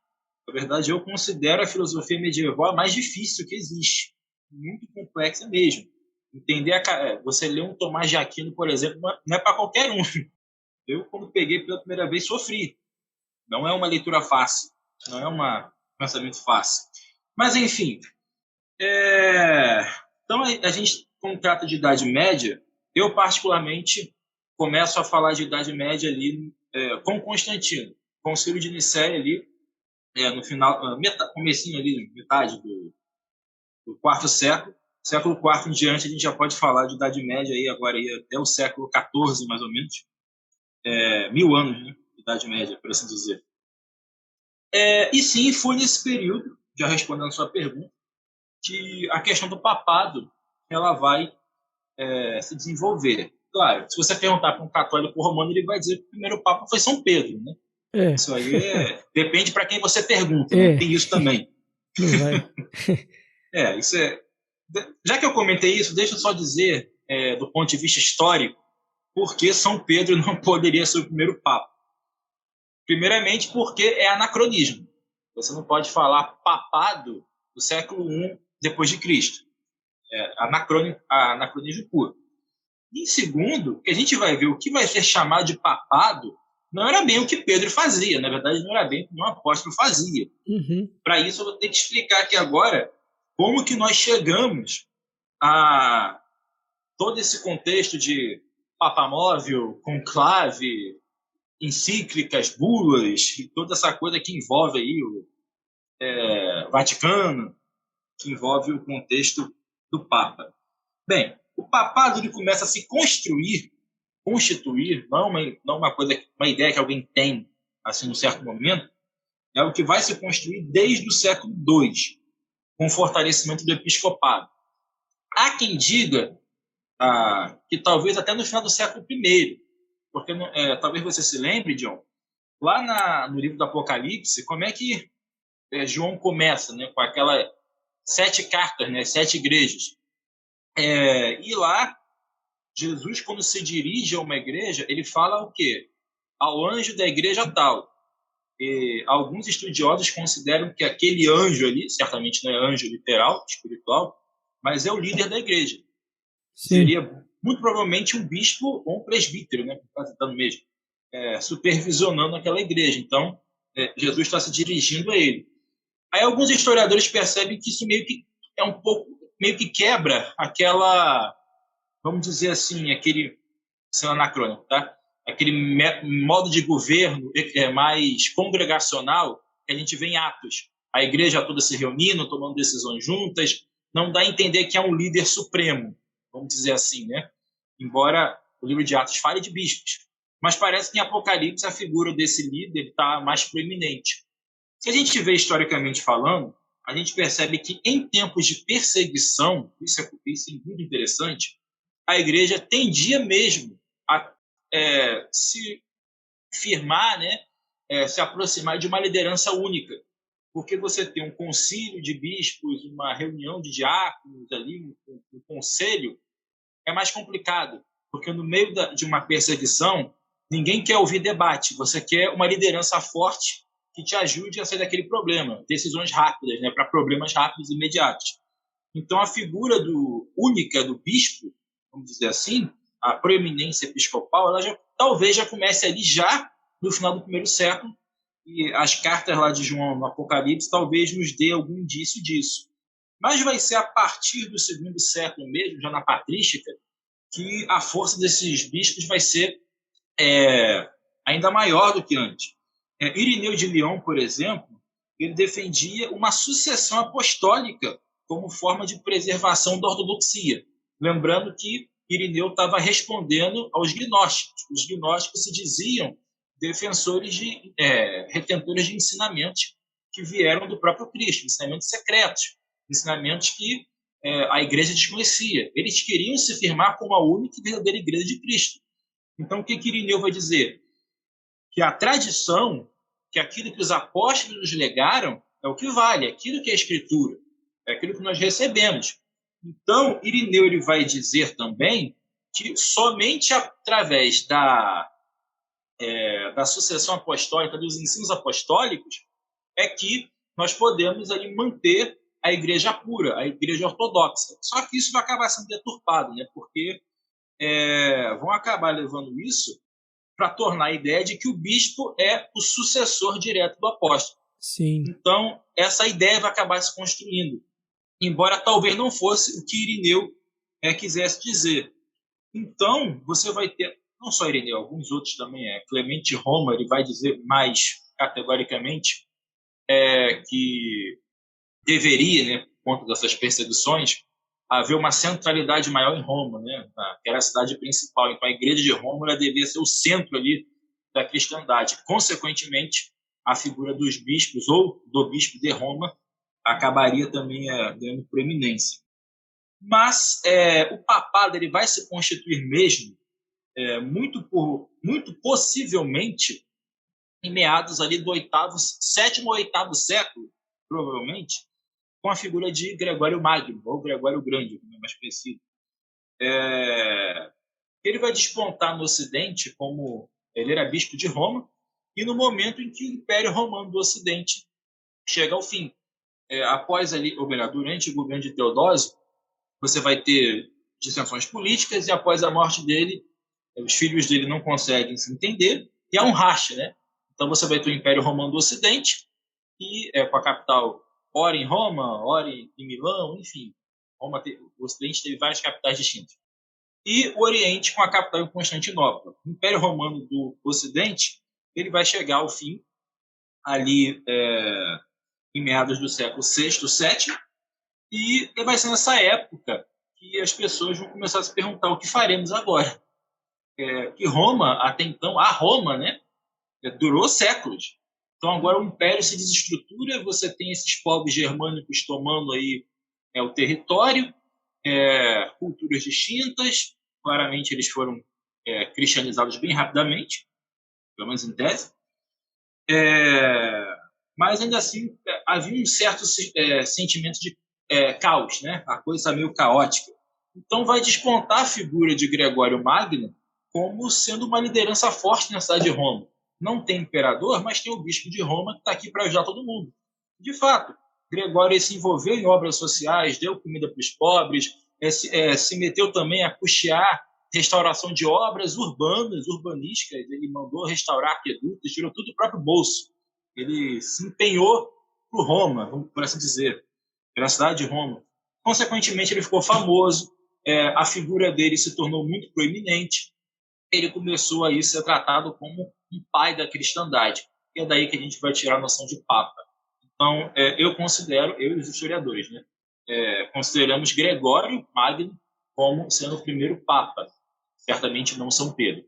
Na verdade, eu considero a filosofia medieval a mais difícil que existe. Muito complexa mesmo. Entender você ler um Tomás de Aquino, por exemplo, não é para qualquer um. Eu, quando peguei pela primeira vez, sofri. Não é uma leitura fácil, não é um pensamento fácil. Mas, enfim, então a gente, quando trata de Idade Média, eu particularmente começo a falar de Idade Média ali com Constantino, Concílio de Nicéia ali, no final, comecinho ali, metade do quarto século. Século IV em diante, a gente já pode falar de Idade Média aí, agora aí, até o século XIV, mais ou menos. 1000 anos, né? Idade Média, por assim dizer. E sim, foi nesse período, já respondendo a sua pergunta, que a questão do papado ela vai se desenvolver. Claro, se você perguntar para um católico romano, ele vai dizer que o primeiro papa foi São Pedro, né? Isso aí depende para quem você pergunta, né? Tem isso também. Não vai. Isso é... Já que eu comentei isso, deixa eu só dizer, do ponto de vista histórico, por que São Pedro não poderia ser o primeiro papa. Primeiramente, porque é anacronismo. Você não pode falar papado do século I depois de Cristo. Anacronismo puro. E segundo, que a gente vai ver o que vai ser chamado de papado não era bem o que Pedro fazia. Na verdade, não era bem o que um apóstolo fazia. Uhum. Para isso, eu vou ter que explicar aqui agora como que nós chegamos a todo esse contexto de papamóvel, conclave, encíclicas, bulas, e toda essa coisa que envolve aí o Vaticano, que envolve o contexto do Papa. Bem, o papado ele começa a se constituir, não uma ideia que alguém tem assim num certo momento, é o que vai se construir desde o século II, com o fortalecimento do episcopado. Há quem diga que talvez até no final do século I, porque talvez você se lembre, John, lá no livro do Apocalipse, como é que João começa, né, com aquelas 7 cartas, né, 7 igrejas. E lá, Jesus, quando se dirige a uma igreja, ele fala o quê? Ao anjo da igreja tal. E alguns estudiosos consideram que aquele anjo ali, certamente não é anjo literal, espiritual, mas é o líder da igreja. Sim. Seria muito provavelmente um bispo ou um presbítero, né, mesmo, supervisionando aquela igreja. Então, Jesus está se dirigindo a ele. Aí alguns historiadores percebem que isso meio que quebra aquela, vamos dizer assim, aquele anacrônico, tá? Aquele modo de governo mais congregacional que a gente vê em Atos. A igreja toda se reunindo, tomando decisões juntas, não dá a entender que é um líder supremo, vamos dizer assim, né? Embora o livro de Atos fale de bispos. Mas parece que em Apocalipse a figura desse líder está mais proeminente. Se a gente vê historicamente falando, a gente percebe que em tempos de perseguição, isso é muito interessante, a igreja tendia mesmo a se firmar, né, se aproximar de uma liderança única, porque você tem um concílio de bispos, uma reunião de diáconos ali, um conselho, é mais complicado, porque no meio de uma perseguição, ninguém quer ouvir debate, você quer uma liderança forte que te ajude a sair daquele problema, decisões rápidas, né, para problemas rápidos e imediatos. Então, a figura única do bispo, vamos dizer assim, a proeminência episcopal, ela talvez já comece ali já no final do primeiro século, e as cartas lá de João no Apocalipse talvez nos dê algum indício disso. Mas vai ser a partir do segundo século mesmo, já na patrística, que a força desses bispos vai ser ainda maior do que antes. Irineu de Lyon, por exemplo, ele defendia uma sucessão apostólica como forma de preservação da ortodoxia. Lembrando que Irineu estava respondendo aos gnósticos. Os gnósticos se diziam defensores retentores de ensinamentos que vieram do próprio Cristo, ensinamentos secretos, ensinamentos que a igreja desconhecia. Eles queriam se firmar como a única e verdadeira igreja de Cristo. Então, o que Irineu vai dizer? Que a tradição, que aquilo que os apóstolos nos legaram, é o que vale, é aquilo que é a Escritura, é aquilo que nós recebemos. Então, Irineu ele vai dizer também que somente através da sucessão apostólica, dos ensinos apostólicos, é que nós podemos ali manter a igreja pura, a igreja ortodoxa. Só que isso vai acabar sendo deturpado, né? Porque vão acabar levando isso para tornar a ideia de que o bispo é o sucessor direto do apóstolo. Sim. Então, essa ideia vai acabar se construindo, embora talvez não fosse o que Irineu quisesse dizer. Então, você vai ter, não só Irineu, alguns outros também, Clemente de Roma, ele vai dizer mais categoricamente que deveria, né, por conta dessas perseguições, haver uma centralidade maior em Roma, né, que era a cidade principal. Então, a igreja de Roma ela devia ser o centro ali da cristandade. Consequentemente, a figura dos bispos ou do bispo de Roma acabaria também ganhando proeminência. Mas o papado ele vai se constituir mesmo muito possivelmente em meados ali do sétimo ou oitavo século, provavelmente, com a figura de Gregório Magno, ou Gregório Grande, como é mais conhecido. Ele vai despontar no Ocidente como ele era bispo de Roma, e no momento em que o Império Romano do Ocidente chega ao fim. Após ali, ou melhor, durante o governo de Teodósio, você vai ter dissensões políticas, e após a morte dele, os filhos dele não conseguem se entender, e há um racha, né? Então você vai ter o Império Romano do Ocidente, e com a capital ora em Roma, ora em Milão, enfim. O Ocidente teve várias capitais distintas. E o Oriente com a capital em Constantinopla. O Império Romano do Ocidente ele vai chegar ao fim ali em meados do século VI, VII, e vai ser nessa época que as pessoas vão começar a se perguntar o que faremos agora. Que Roma, até então, a Roma, né, durou séculos. Então agora o Império se desestrutura, você tem esses povos germânicos tomando aí o território, culturas distintas, claramente eles foram cristianizados bem rapidamente, pelo menos em tese, mas ainda assim havia um certo sentimento de caos, né? A coisa está meio caótica. Então vai despontar a figura de Gregório Magno como sendo uma liderança forte na cidade de Roma. Não tem imperador, mas tem o bispo de Roma que está aqui para ajudar todo mundo. De fato, Gregório se envolveu em obras sociais, deu comida para os pobres, se meteu também a custear restauração de obras urbanísticas, ele mandou restaurar aquedutos, tirou tudo do próprio bolso. Ele se empenhou por Roma, vamos por assim dizer, pela cidade de Roma. Consequentemente, ele ficou famoso, a figura dele se tornou muito proeminente, ele começou a ser tratado como um pai da cristandade. E é daí que a gente vai tirar a noção de Papa. Então, eu e os historiadores, né, consideramos Gregório Magno como sendo o primeiro Papa, certamente não São Pedro.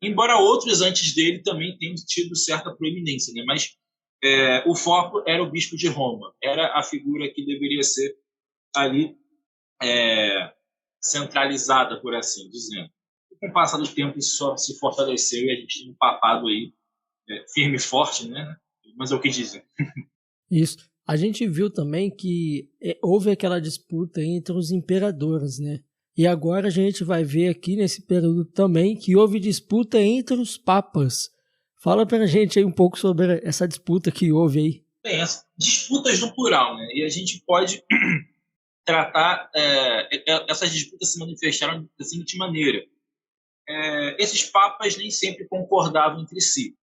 Embora outros antes dele também tenham tido certa proeminência, né, mas o foco era o bispo de Roma, era a figura que deveria ser ali centralizada, por assim dizer. Com o passar do tempo isso só se fortaleceu e a gente tem um papado aí firme e forte, né? Mas é o que dizem. Isso. A gente viu também que houve aquela disputa entre os imperadores, né? E agora a gente vai ver aqui nesse período também que houve disputa entre os papas. Fala pra gente aí um pouco sobre essa disputa que houve aí. Bem, as disputas no plural, né? E a gente pode tratar essas disputas se manifestaram da seguinte maneira. Esses papas nem sempre concordavam entre si.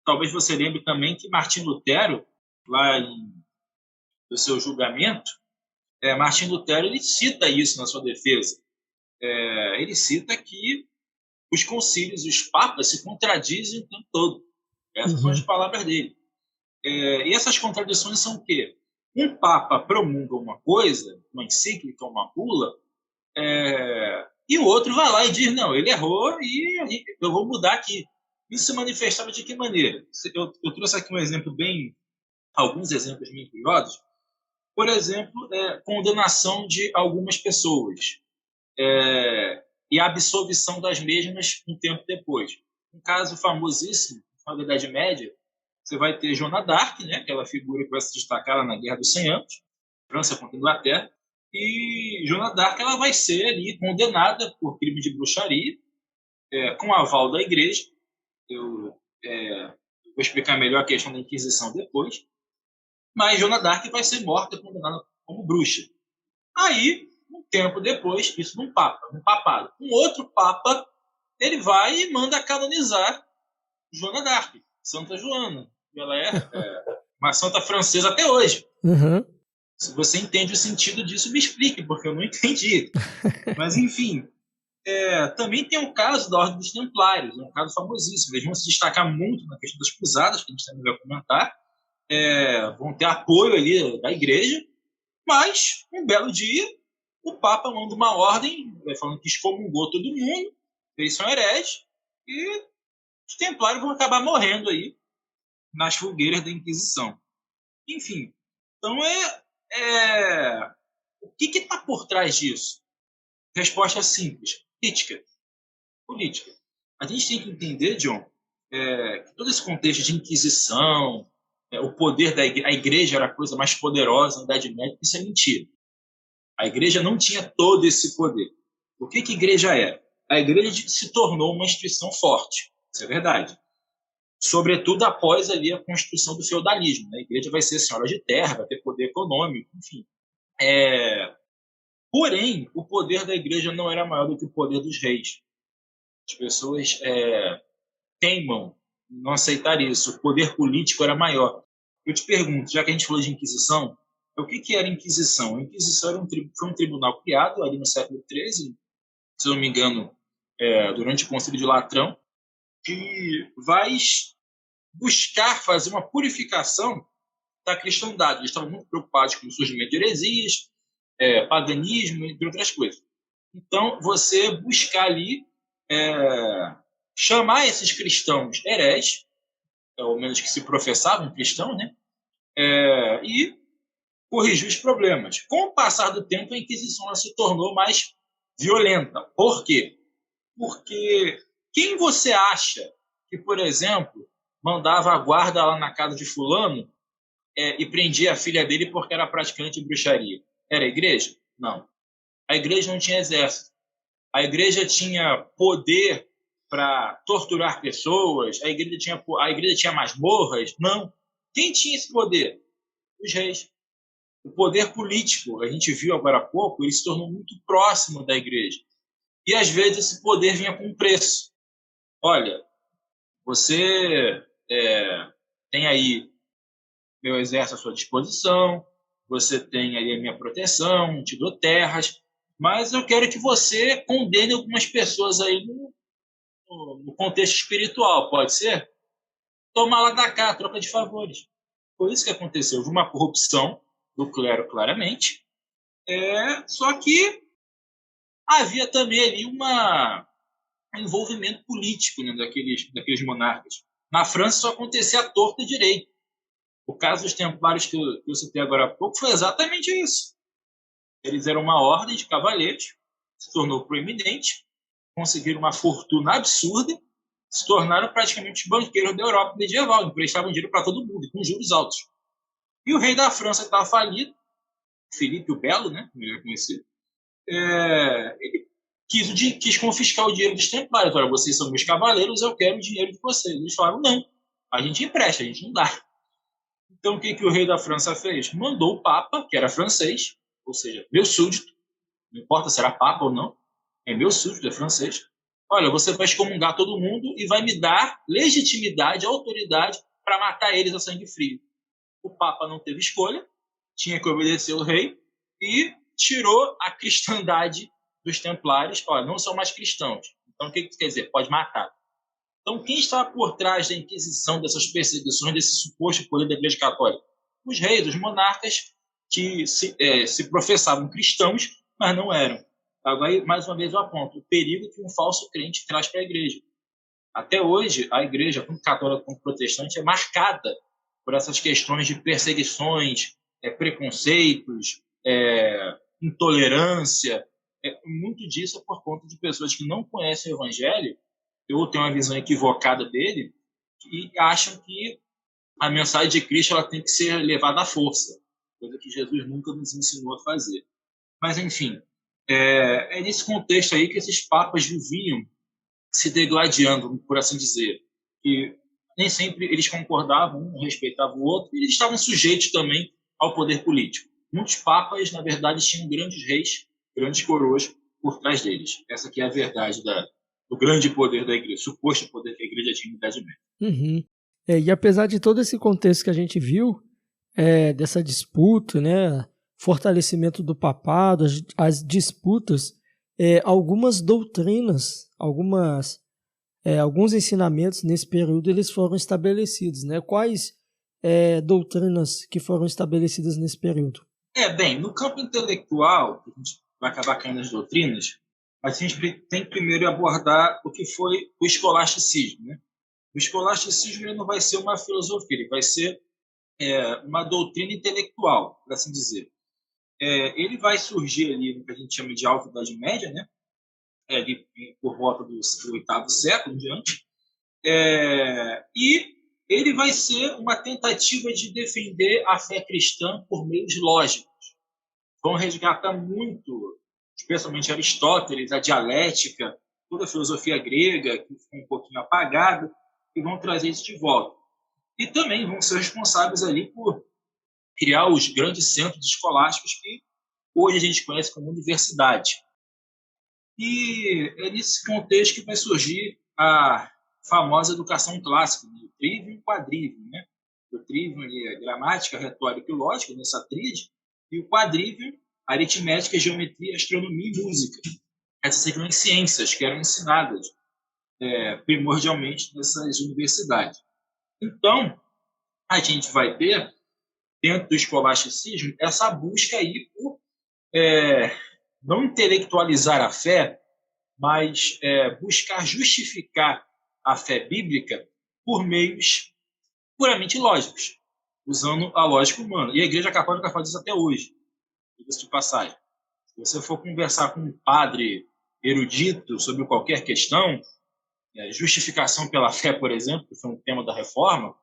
Talvez você lembre também que Martim Lutero, lá no seu julgamento, Martim Lutero ele cita isso na sua defesa. Ele cita que os concílios, os papas, se contradizem o tempo todo. Essas são as palavras dele. E essas contradições são o quê? Um papa promulga uma coisa, uma encíclica, uma bula, e o outro vai lá e diz, não, ele errou e eu vou mudar aqui. Isso se manifestava de que maneira? Eu trouxe aqui alguns exemplos bem curiosos. Por exemplo, condenação de algumas pessoas e a absolvição das mesmas um tempo depois. Um caso famosíssimo, na Idade Média, você vai ter Joana d'Arc, né, aquela figura que vai se destacar lá na Guerra dos 100 Anos, França contra a Inglaterra, e Joana d'Arc ela vai ser ali condenada por crime de bruxaria, com aval da Igreja. Eu vou explicar melhor a questão da Inquisição depois. mas Joana d'Arc vai ser morta e condenada como bruxa. Aí, um tempo depois, isso num papado. Um outro papa, ele vai e manda canonizar Joana d'Arc, Santa Joana. Ela é uma santa francesa até hoje. Uhum. Se você entende o sentido disso, me explique, porque eu não entendi. Mas, enfim, também tem o caso da Ordem dos Templários, um caso famosíssimo. Eles vão se destacar muito na questão das cruzadas, que a gente também vai comentar. Vão ter apoio ali da igreja, mas, um belo dia, o Papa manda uma ordem falando que excomungou todo mundo, eles são hereges, e os templários vão acabar morrendo aí nas fogueiras da Inquisição. Enfim, então o que está por trás disso? Resposta simples: política. A gente tem que entender, John, que todo esse contexto de Inquisição, o poder da igreja, a igreja era a coisa mais poderosa na Idade Média, isso é mentira. A igreja não tinha todo esse poder. O que a igreja é? A igreja se tornou uma instituição forte, isso é verdade. Sobretudo após ali a constituição do feudalismo. A igreja vai ser senhora de terra, vai ter poder econômico, enfim. Porém, o poder da igreja não era maior do que o poder dos reis. As pessoas teimam em não aceitar isso. O poder político era maior. Eu te pergunto, já que a gente falou de Inquisição, o que era a Inquisição? A Inquisição foi um tribunal criado ali no século XIII, se não me engano, durante o Concílio de Latrão, que vai buscar fazer uma purificação da cristandade. Eles estavam muito preocupados com o surgimento de heresias, paganismo, entre outras coisas. Então, você buscar ali chamar esses cristãos hereges, ou menos que se professavam cristãos, né? E corrigir os problemas. Com o passar do tempo, a Inquisição se tornou mais violenta. Por quê? Porque quem você acha que, por exemplo, mandava a guarda lá na casa de fulano e prendia a filha dele porque era praticante de bruxaria? Era a igreja? Não. A igreja não tinha exército. A igreja tinha poder para torturar pessoas. A igreja tinha masmorras? Não. Quem tinha esse poder? Os reis. O poder político, a gente viu agora há pouco, ele se tornou muito próximo da igreja. E, às vezes, esse poder vinha com um preço. Olha, você tem aí meu exército à sua disposição, você tem aí a minha proteção, te dou terras, mas eu quero que você condene algumas pessoas aí no contexto espiritual, pode ser? Toma lá da cá, troca de favores. Foi isso que aconteceu. Houve uma corrupção do clero, claramente, só que havia também ali um envolvimento político, né, daqueles monarcas. Na França, só acontecia à torta e direito. O caso dos templários que eu citei agora há pouco foi exatamente isso. Eles eram uma ordem de cavaleiros, se tornou proeminente, conseguiram uma fortuna absurda, se tornaram praticamente os banqueiros da Europa medieval, emprestavam dinheiro para todo mundo, com juros altos. E o rei da França, que estava falido, Filipe o Belo, né, melhor conhecido, ele quis confiscar o dinheiro dos templários. Olha, vocês são meus cavaleiros, eu quero o dinheiro de vocês. Eles falaram, não, a gente empresta, a gente não dá. Então, o que o rei da França fez? Mandou o Papa, que era francês, ou seja, meu súdito, não importa se era Papa ou não, é meu súdito, é francês. Olha, você vai excomungar todo mundo e vai me dar legitimidade, autoridade para matar eles a sangue frio. O Papa não teve escolha, tinha que obedecer o rei e tirou a cristandade dos templários. Olha, não são mais cristãos. Então, o que quer dizer? Pode matar. Então, quem estava por trás da Inquisição, dessas perseguições, desse suposto poder da Igreja Católica? Os reis, os monarcas, que se professavam cristãos, mas não eram. Agora, mais uma vez, eu aponto o perigo que um falso crente traz para a Igreja. Até hoje, a Igreja, tanto católica quanto protestante, é marcada por essas questões de perseguições, preconceitos, intolerância. Muito disso é por conta de pessoas que não conhecem o Evangelho ou têm uma visão equivocada dele e acham que a mensagem de Cristo ela tem que ser levada à força, coisa que Jesus nunca nos ensinou a fazer. Mas, enfim, é nesse contexto aí que esses papas viviam se degladiando, por assim dizer. E nem sempre eles concordavam, um respeitava o outro, e eles estavam sujeitos também ao poder político. Muitos papas, na verdade, tinham grandes reis, grandes coroas por trás deles. Essa aqui é a verdade do grande poder da igreja, suposto poder da igreja tinha na Idade Média. Uhum. E apesar de todo esse contexto que a gente viu, dessa disputa, né, fortalecimento do papado, as disputas, algumas doutrinas, alguns ensinamentos nesse período eles foram estabelecidos, né? Quais doutrinas que foram estabelecidas nesse período? Bem, no campo intelectual, a gente vai acabar caindo nas doutrinas, mas a gente tem que primeiro abordar o que foi o escolasticismo, né? O escolasticismo ele não vai ser uma filosofia, ele vai ser uma doutrina intelectual, por assim dizer. Ele vai surgir ali no que a gente chama de Alta Idade Média, né? Ali por volta do 8º século em diante, e ele vai ser uma tentativa de defender a fé cristã por meios lógicos. Vão resgatar muito, especialmente Aristóteles, a dialética, toda a filosofia grega, que ficou um pouquinho apagada, e vão trazer isso de volta. E também vão ser responsáveis ali por criar os grandes centros escolásticos que hoje a gente conhece como universidade. E é nesse contexto que vai surgir a famosa educação clássica, né? O trivium e o quadrivium, né? O trivium é gramática, retórica e lógica, nessa tríade, e o quadrivium, aritmética, geometria, astronomia e música. Essas seriam as ciências que eram ensinadas primordialmente nessas universidades. Então, a gente vai ter, dentro do escolasticismo, essa busca aí por não intelectualizar a fé, mas buscar justificar a fé bíblica por meios puramente lógicos, usando a lógica humana. E a Igreja Católica faz isso até hoje, diga-se de passagem. Se você for conversar com um padre erudito sobre qualquer questão, justificação pela fé, por exemplo, que foi um tema da Reforma,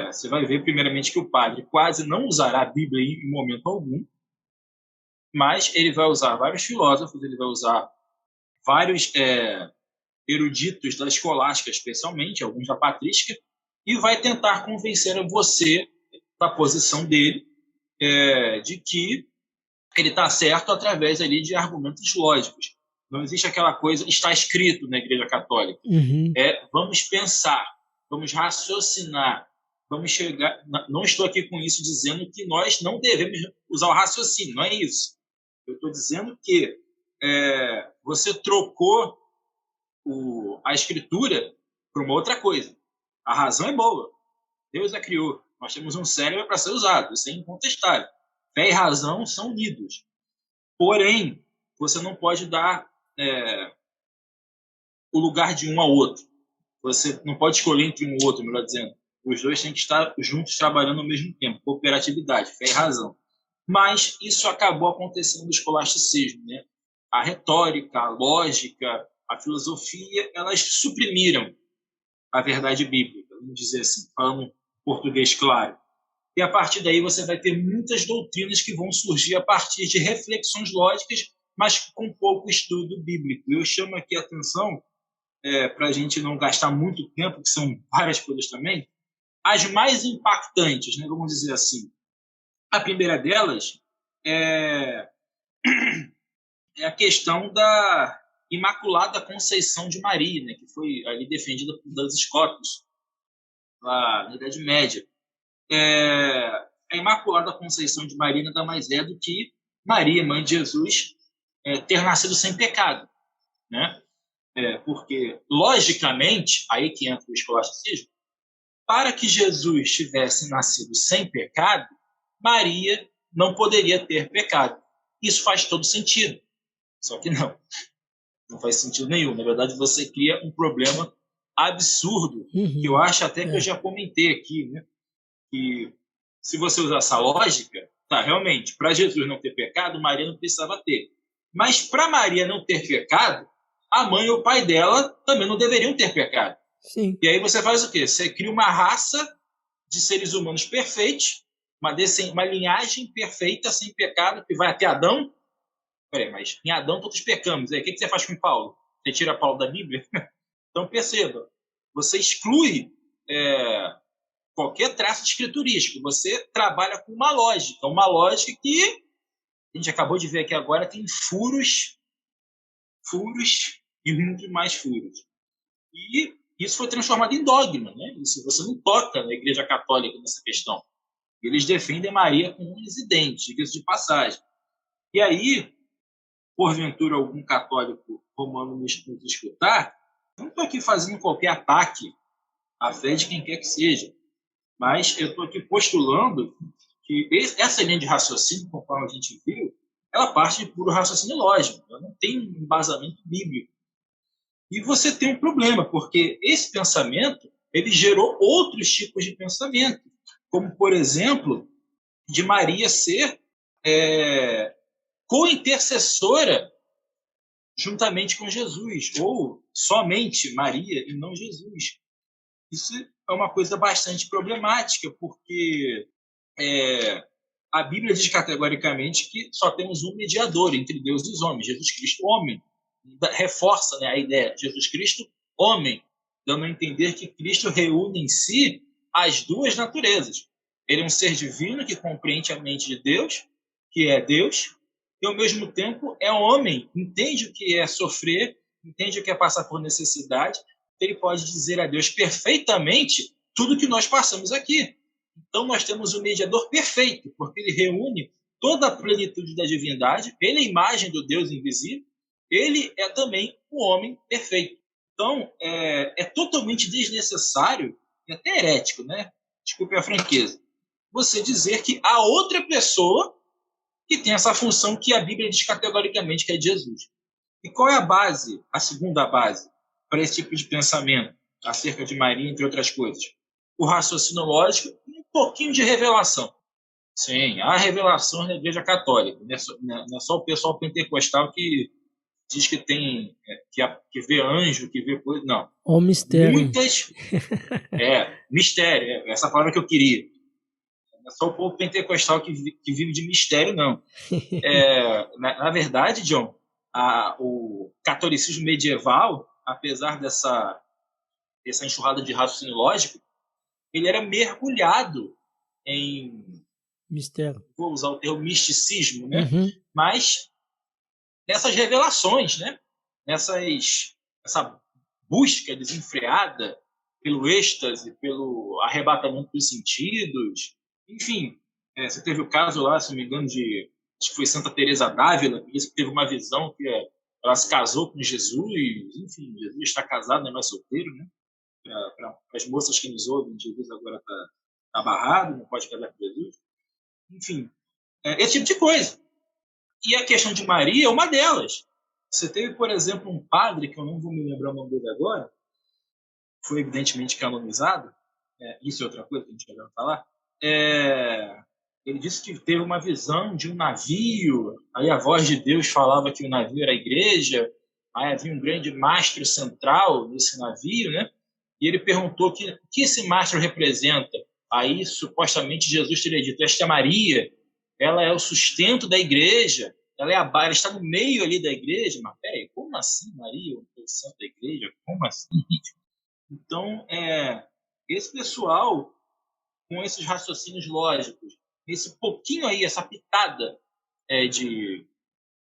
você vai ver, primeiramente, que o padre quase não usará a Bíblia em momento algum, mas ele vai usar vários filósofos, ele vai usar vários eruditos da escolástica, especialmente, alguns da patrística, e vai tentar convencer você da posição dele de que ele está certo através ali de argumentos lógicos. Não existe aquela coisa, está escrito na Igreja Católica. Uhum. Vamos pensar, vamos raciocinar, vamos chegar... Não estou aqui com isso dizendo que nós não devemos usar o raciocínio, não é isso. Eu estou dizendo que você trocou a escritura por uma outra coisa. A razão é boa. Deus a criou. Nós temos um cérebro para ser usado. Isso é incontestável. Fé e razão são unidos. Porém, você não pode dar o lugar de um ao outro. Você não pode escolher entre um ou outro, melhor dizendo. Os dois têm que estar juntos trabalhando ao mesmo tempo. Cooperatividade, fé e razão. Mas isso acabou acontecendo no escolasticismo, né? A retórica, a lógica, a filosofia, elas suprimiram a verdade bíblica, vamos dizer assim, falando português claro. E a partir daí você vai ter muitas doutrinas que vão surgir a partir de reflexões lógicas, mas com pouco estudo bíblico. Eu chamo aqui a atenção, para a gente não gastar muito tempo, que são várias coisas também, as mais impactantes, né, vamos dizer assim. A primeira delas é a questão da Imaculada Conceição de Maria, né, que foi ali defendida por Das Scotus, lá na Idade Média. A Imaculada Conceição de Maria nada mais é do que Maria, mãe de Jesus, ter nascido sem pecado, né? Porque, logicamente, aí que entra o escolasticismo, para que Jesus tivesse nascido sem pecado, Maria não poderia ter pecado. Isso faz todo sentido. Só que não faz sentido nenhum. Na verdade, você cria um problema absurdo, que eu acho até que eu já comentei aqui, né? Que se você usar essa lógica, realmente, para Jesus não ter pecado, Maria não precisava ter. Mas para Maria não ter pecado, a mãe e o pai dela também não deveriam ter pecado. Sim. E aí você faz o quê? Você cria uma raça de seres humanos perfeitos, uma linhagem perfeita, sem pecado, que vai até Adão. Peraí, mas em Adão todos pecamos. Aí, o que você faz com Paulo? Você tira Paulo da Bíblia? Então perceba, você exclui qualquer traço escriturístico. Você trabalha com uma lógica que a gente acabou de ver aqui agora, tem furos e muito mais furos. E isso foi transformado em dogma, né? Isso você não toca na Igreja Católica nessa questão. Eles defendem Maria com unhas e dentes, diga-se de passagem. E aí, porventura, algum católico romano nos escutar, não estou aqui fazendo qualquer ataque à fé de quem quer que seja, mas eu estou aqui postulando que essa linha de raciocínio, conforme a gente viu, ela parte de puro raciocínio lógico, ela não tem um embasamento bíblico. E você tem um problema, porque esse pensamento ele gerou outros tipos de pensamento, como, por exemplo, de Maria ser co-intercessora juntamente com Jesus, ou somente Maria e não Jesus. Isso é uma coisa bastante problemática, porque a Bíblia diz categoricamente que só temos um mediador entre Deus e os homens, Jesus Cristo, homem. Reforça, né, a ideia de Jesus Cristo, homem, dando a entender que Cristo reúne em si as duas naturezas. Ele é um ser divino que compreende a mente de Deus, que é Deus, e ao mesmo tempo é homem, entende o que é sofrer, entende o que é passar por necessidade, ele pode dizer a Deus perfeitamente tudo que nós passamos aqui. Então nós temos um mediador perfeito, porque ele reúne toda a plenitude da divindade, ele é a imagem do Deus invisível, ele é também o homem perfeito. Então é totalmente desnecessário e até herético, né? Desculpe a franqueza, você dizer que há outra pessoa que tem essa função que a Bíblia diz categoricamente que é Jesus. E qual é a base, a segunda base, para esse tipo de pensamento acerca de Maria, entre outras coisas? O raciocínio lógico e um pouquinho de revelação. Sim, há revelação na Igreja Católica. Não é só o pessoal pentecostal que diz que tem que vê anjo, que vê coisa. Não. Ó, mistério. Muitas. Mistério. Essa palavra que eu queria. Não é só o povo pentecostal que vive de mistério, não. Na verdade, John, o catolicismo medieval, apesar dessa enxurrada de raciocínio lógico, ele era mergulhado em mistério. Vou usar o termo misticismo, né? Uhum. Mas nessas revelações, né? Essa busca desenfreada pelo êxtase, pelo arrebatamento dos sentidos. Enfim, você teve o caso lá, se não me engano, acho que foi Santa Teresa d'Ávila, que disse que teve uma visão que ela se casou com Jesus. Enfim, Jesus está casado, não é mais solteiro, né? Para as moças que nos ouvem, Jesus agora está barrado, não pode casar com Jesus. Enfim, esse tipo de coisa. E a questão de Maria é uma delas. Você teve, por exemplo, um padre, que eu não vou me lembrar o nome dele agora, foi evidentemente canonizado, isso é outra coisa que a gente vai falar, ele disse que teve uma visão de um navio, aí a voz de Deus falava que o navio era a igreja, aí havia um grande mastro central nesse navio, né? E ele perguntou o que esse mastro representa. Aí, supostamente, Jesus teria dito, esta é Maria, ela é o sustento da igreja, ela está no meio ali da igreja. Mas, peraí, como assim Maria, o centro da igreja? Como assim? Então, esse pessoal, com esses raciocínios lógicos, esse pouquinho aí, essa pitada de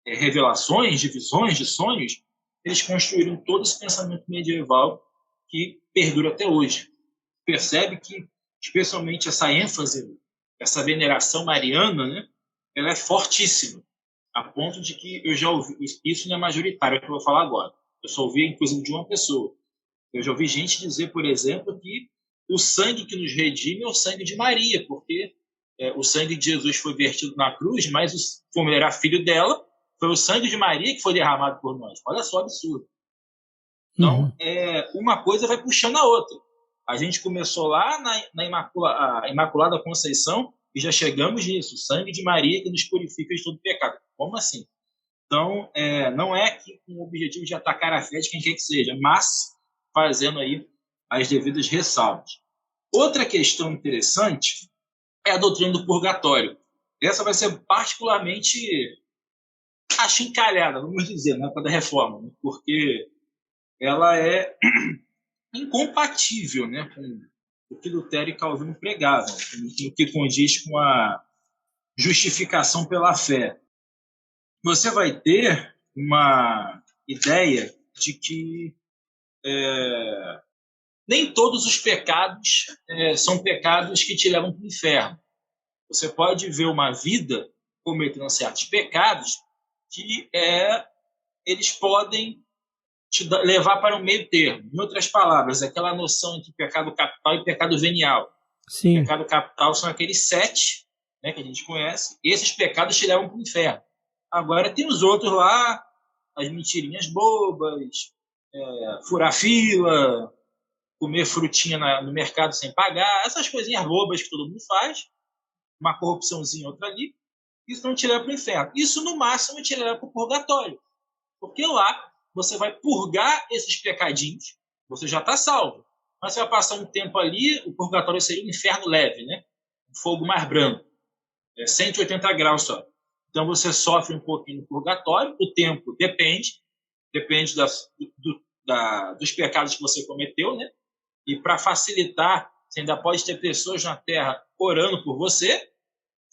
revelações, de visões, de sonhos, eles construíram todo esse pensamento medieval que perdura até hoje. Percebe que, especialmente essa ênfase, essa veneração mariana, né, ela é fortíssima, a ponto de que eu já ouvi, isso não é majoritário, é o que eu vou falar agora, eu só ouvi, inclusive, de uma pessoa. Eu já ouvi gente dizer, por exemplo, que o sangue que nos redime é o sangue de Maria, porque o sangue de Jesus foi vertido na cruz, mas como ele era filho dela, foi o sangue de Maria que foi derramado por nós. Olha só o absurdo. Então, uma coisa vai puxando a outra. A gente começou lá na Imaculada Conceição e já chegamos nisso. O sangue de Maria que nos purifica de todo pecado. Como assim? Então, não é aqui com o objetivo de atacar a fé de quem quer que seja, mas fazendo aí as devidas ressalvas. Outra questão interessante é a doutrina do purgatório. Essa vai ser particularmente achincalhada, vamos dizer, na época da reforma, né? Porque ela é incompatível, né, o que Lutero e Calvino pregavam, o que condiz com a justificação pela fé. Você vai ter uma ideia de que nem todos os pecados são pecados que te levam para o inferno. Você pode ver uma vida cometendo certos pecados que eles podem te levar para um meio termo. Em outras palavras, aquela noção entre pecado capital e pecado venial. Sim. Pecado capital são aqueles 7, né, que a gente conhece, e esses pecados te levam para o inferno. Agora tem os outros lá, as mentirinhas bobas, furar fila, comer frutinha no mercado sem pagar, essas coisinhas bobas que todo mundo faz, uma corrupçãozinha outra ali, isso não te leva para o inferno. Isso, no máximo, te leva para o purgatório. Porque lá você vai purgar esses pecadinhos, você já está salvo. Mas você vai passar um tempo ali, o purgatório seria um inferno leve, né? Um fogo mais brando. 180 graus só. Então você sofre um pouquinho no purgatório, o tempo depende dos pecados que você cometeu, né? E para facilitar, você ainda pode ter pessoas na Terra orando por você,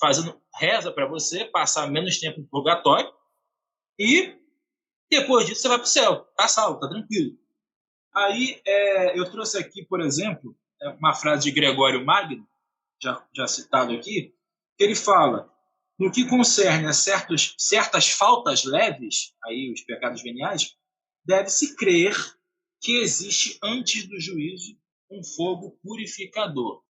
fazendo reza para você, passar menos tempo no purgatório, e depois disso você vai para o céu, tá salvo, tá tranquilo. Aí eu trouxe aqui, por exemplo, uma frase de Gregório Magno, já citado aqui, que ele fala: no que concerne a certas faltas leves, aí os pecados veniais, deve-se crer que existe antes do juízo um fogo purificador.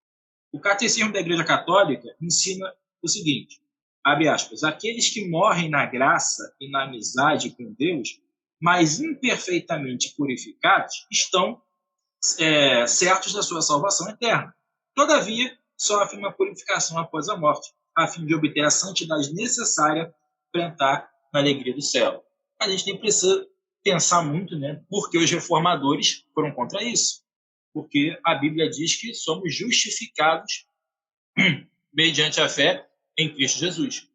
O Catecismo da Igreja Católica ensina o seguinte, abre aspas, aqueles que morrem na graça e na amizade com Deus, mas imperfeitamente purificados, estão certos da sua salvação eterna. Todavia, sofrem uma purificação após a morte, a fim de obter a santidade necessária para entrar na alegria do céu. A gente nem precisa pensar muito, né, porque os reformadores foram contra isso. Porque a Bíblia diz que somos justificados mediante a fé em Cristo Jesus.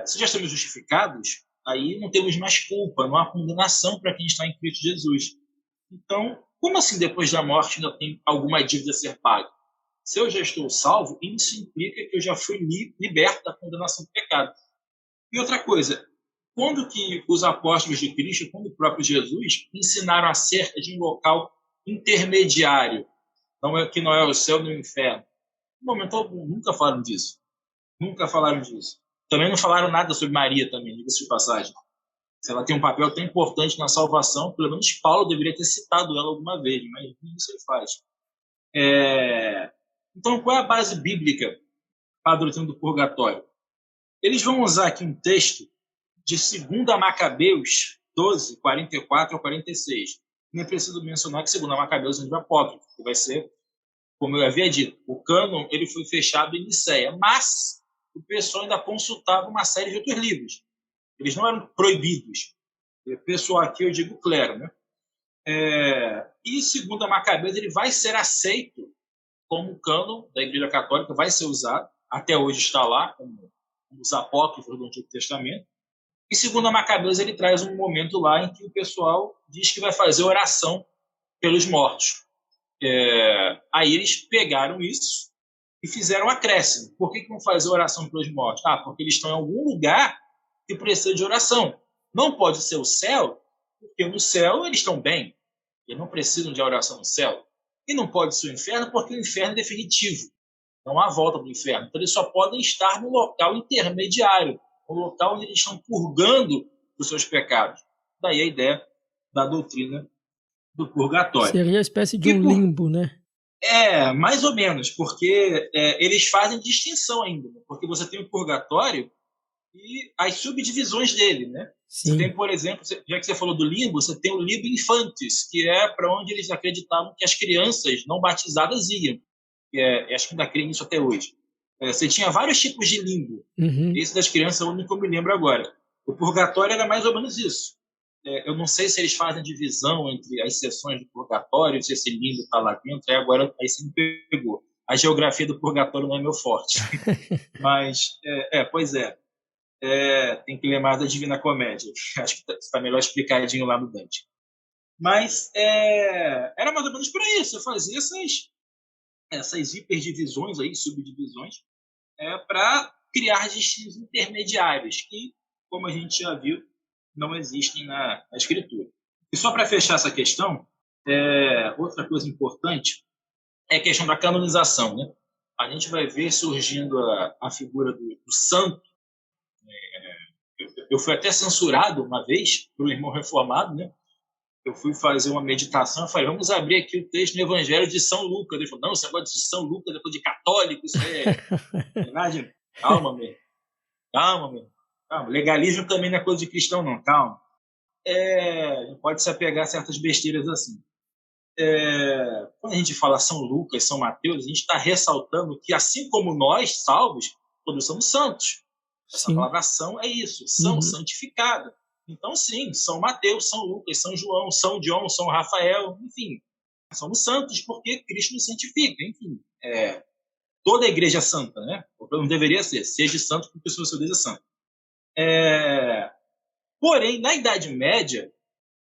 Se já somos justificados, aí não temos mais culpa, não há condenação para quem está em Cristo Jesus. Então, como assim depois da morte ainda tem alguma dívida a ser paga? Se eu já estou salvo, isso implica que eu já fui liberto da condenação do pecado. E outra coisa, quando que os apóstolos de Cristo, quando o próprio Jesus, ensinaram acerca de um local intermediário, que não é o céu nem o inferno? No momento algum, nunca falaram disso. Nunca falaram disso. Também não falaram nada sobre Maria também, diga-se de passagem. Se ela tem um papel tão importante na salvação, pelo menos Paulo deveria ter citado ela alguma vez, mas isso ele faz. Então, qual é a base bíblica para a doutrina do purgatório? Eles vão usar aqui um texto de 2 Macabeus 12, 44 a 46. Nem preciso mencionar que 2 Macabeus é um livro apócrifo, que vai ser, como eu havia dito, o cânon ele foi fechado em Niceia, mas o pessoal ainda consultava uma série de outros livros. Eles não eram proibidos. O pessoal aqui, eu digo clero, né? E 2 Macabeus ele vai ser aceito como cânon da Igreja Católica, vai ser usado, até hoje está lá, como os apócrifos do Antigo Testamento. E 2 Macabeus ele traz um momento lá em que o pessoal diz que vai fazer oração pelos mortos. Aí eles pegaram isso e fizeram um acréscimo. Por que vão fazer oração pelos mortos? Porque eles estão em algum lugar que precisa de oração. Não pode ser o céu, porque no céu eles estão bem. Eles não precisam de oração no céu. E não pode ser o inferno, porque o inferno é definitivo. Não há volta para o inferno. Então eles só podem estar no local intermediário, no local onde eles estão purgando os seus pecados. Daí a ideia da doutrina do purgatório. Seria uma espécie de um limbo, né? Mais ou menos, porque eles fazem distinção ainda. Né? Porque você tem o purgatório e as subdivisões dele, né? Sim. Você tem, por exemplo, já que você falou do limbo, você tem o limbo infantis, que é para onde eles acreditavam que as crianças não batizadas iam. Acho que ainda creem nisso até hoje. Você tinha vários tipos de limbo. Uhum. Esse das crianças é o único que eu me lembro agora. O purgatório era mais ou menos isso. Eu não sei se eles fazem divisão entre as seções do purgatório, se esse limbo está lá dentro, aí você me pegou. A geografia do purgatório não é meu forte. Mas, pois é. Tem que ler mais da Divina Comédia. Acho que está melhor explicadinho lá no Dante. Mas era mais ou menos por isso. Eu fazia essas hiperdivisões, aí, subdivisões, para criar destinos intermediários que, como a gente já viu, não existem na Escritura. E só para fechar essa questão, outra coisa importante é a questão da canonização, né? A gente vai ver surgindo a figura do santo. Eu fui até censurado uma vez por um irmão reformado, né? Eu fui fazer uma meditação, eu falei, vamos abrir aqui o texto no Evangelho de São Lucas. Ele falou, não, esse negócio de São Lucas é coisa de católico, isso é verdade. Calma, meu. Calma. Legalismo também não é coisa de cristão, não. Calma. Não pode se apegar a certas besteiras assim. Quando a gente fala São Lucas, São Mateus, a gente está ressaltando que, assim como nós, salvos, todos somos santos. Essa palavra são é isso, são santificado. Então, sim, São Mateus, São Lucas, São João, São John, São Rafael, enfim, somos santos porque Cristo nos santifica. Enfim, toda a igreja é santa, né? Não deveria ser, seja santo porque o seu Deus é santo. Porém, na Idade Média,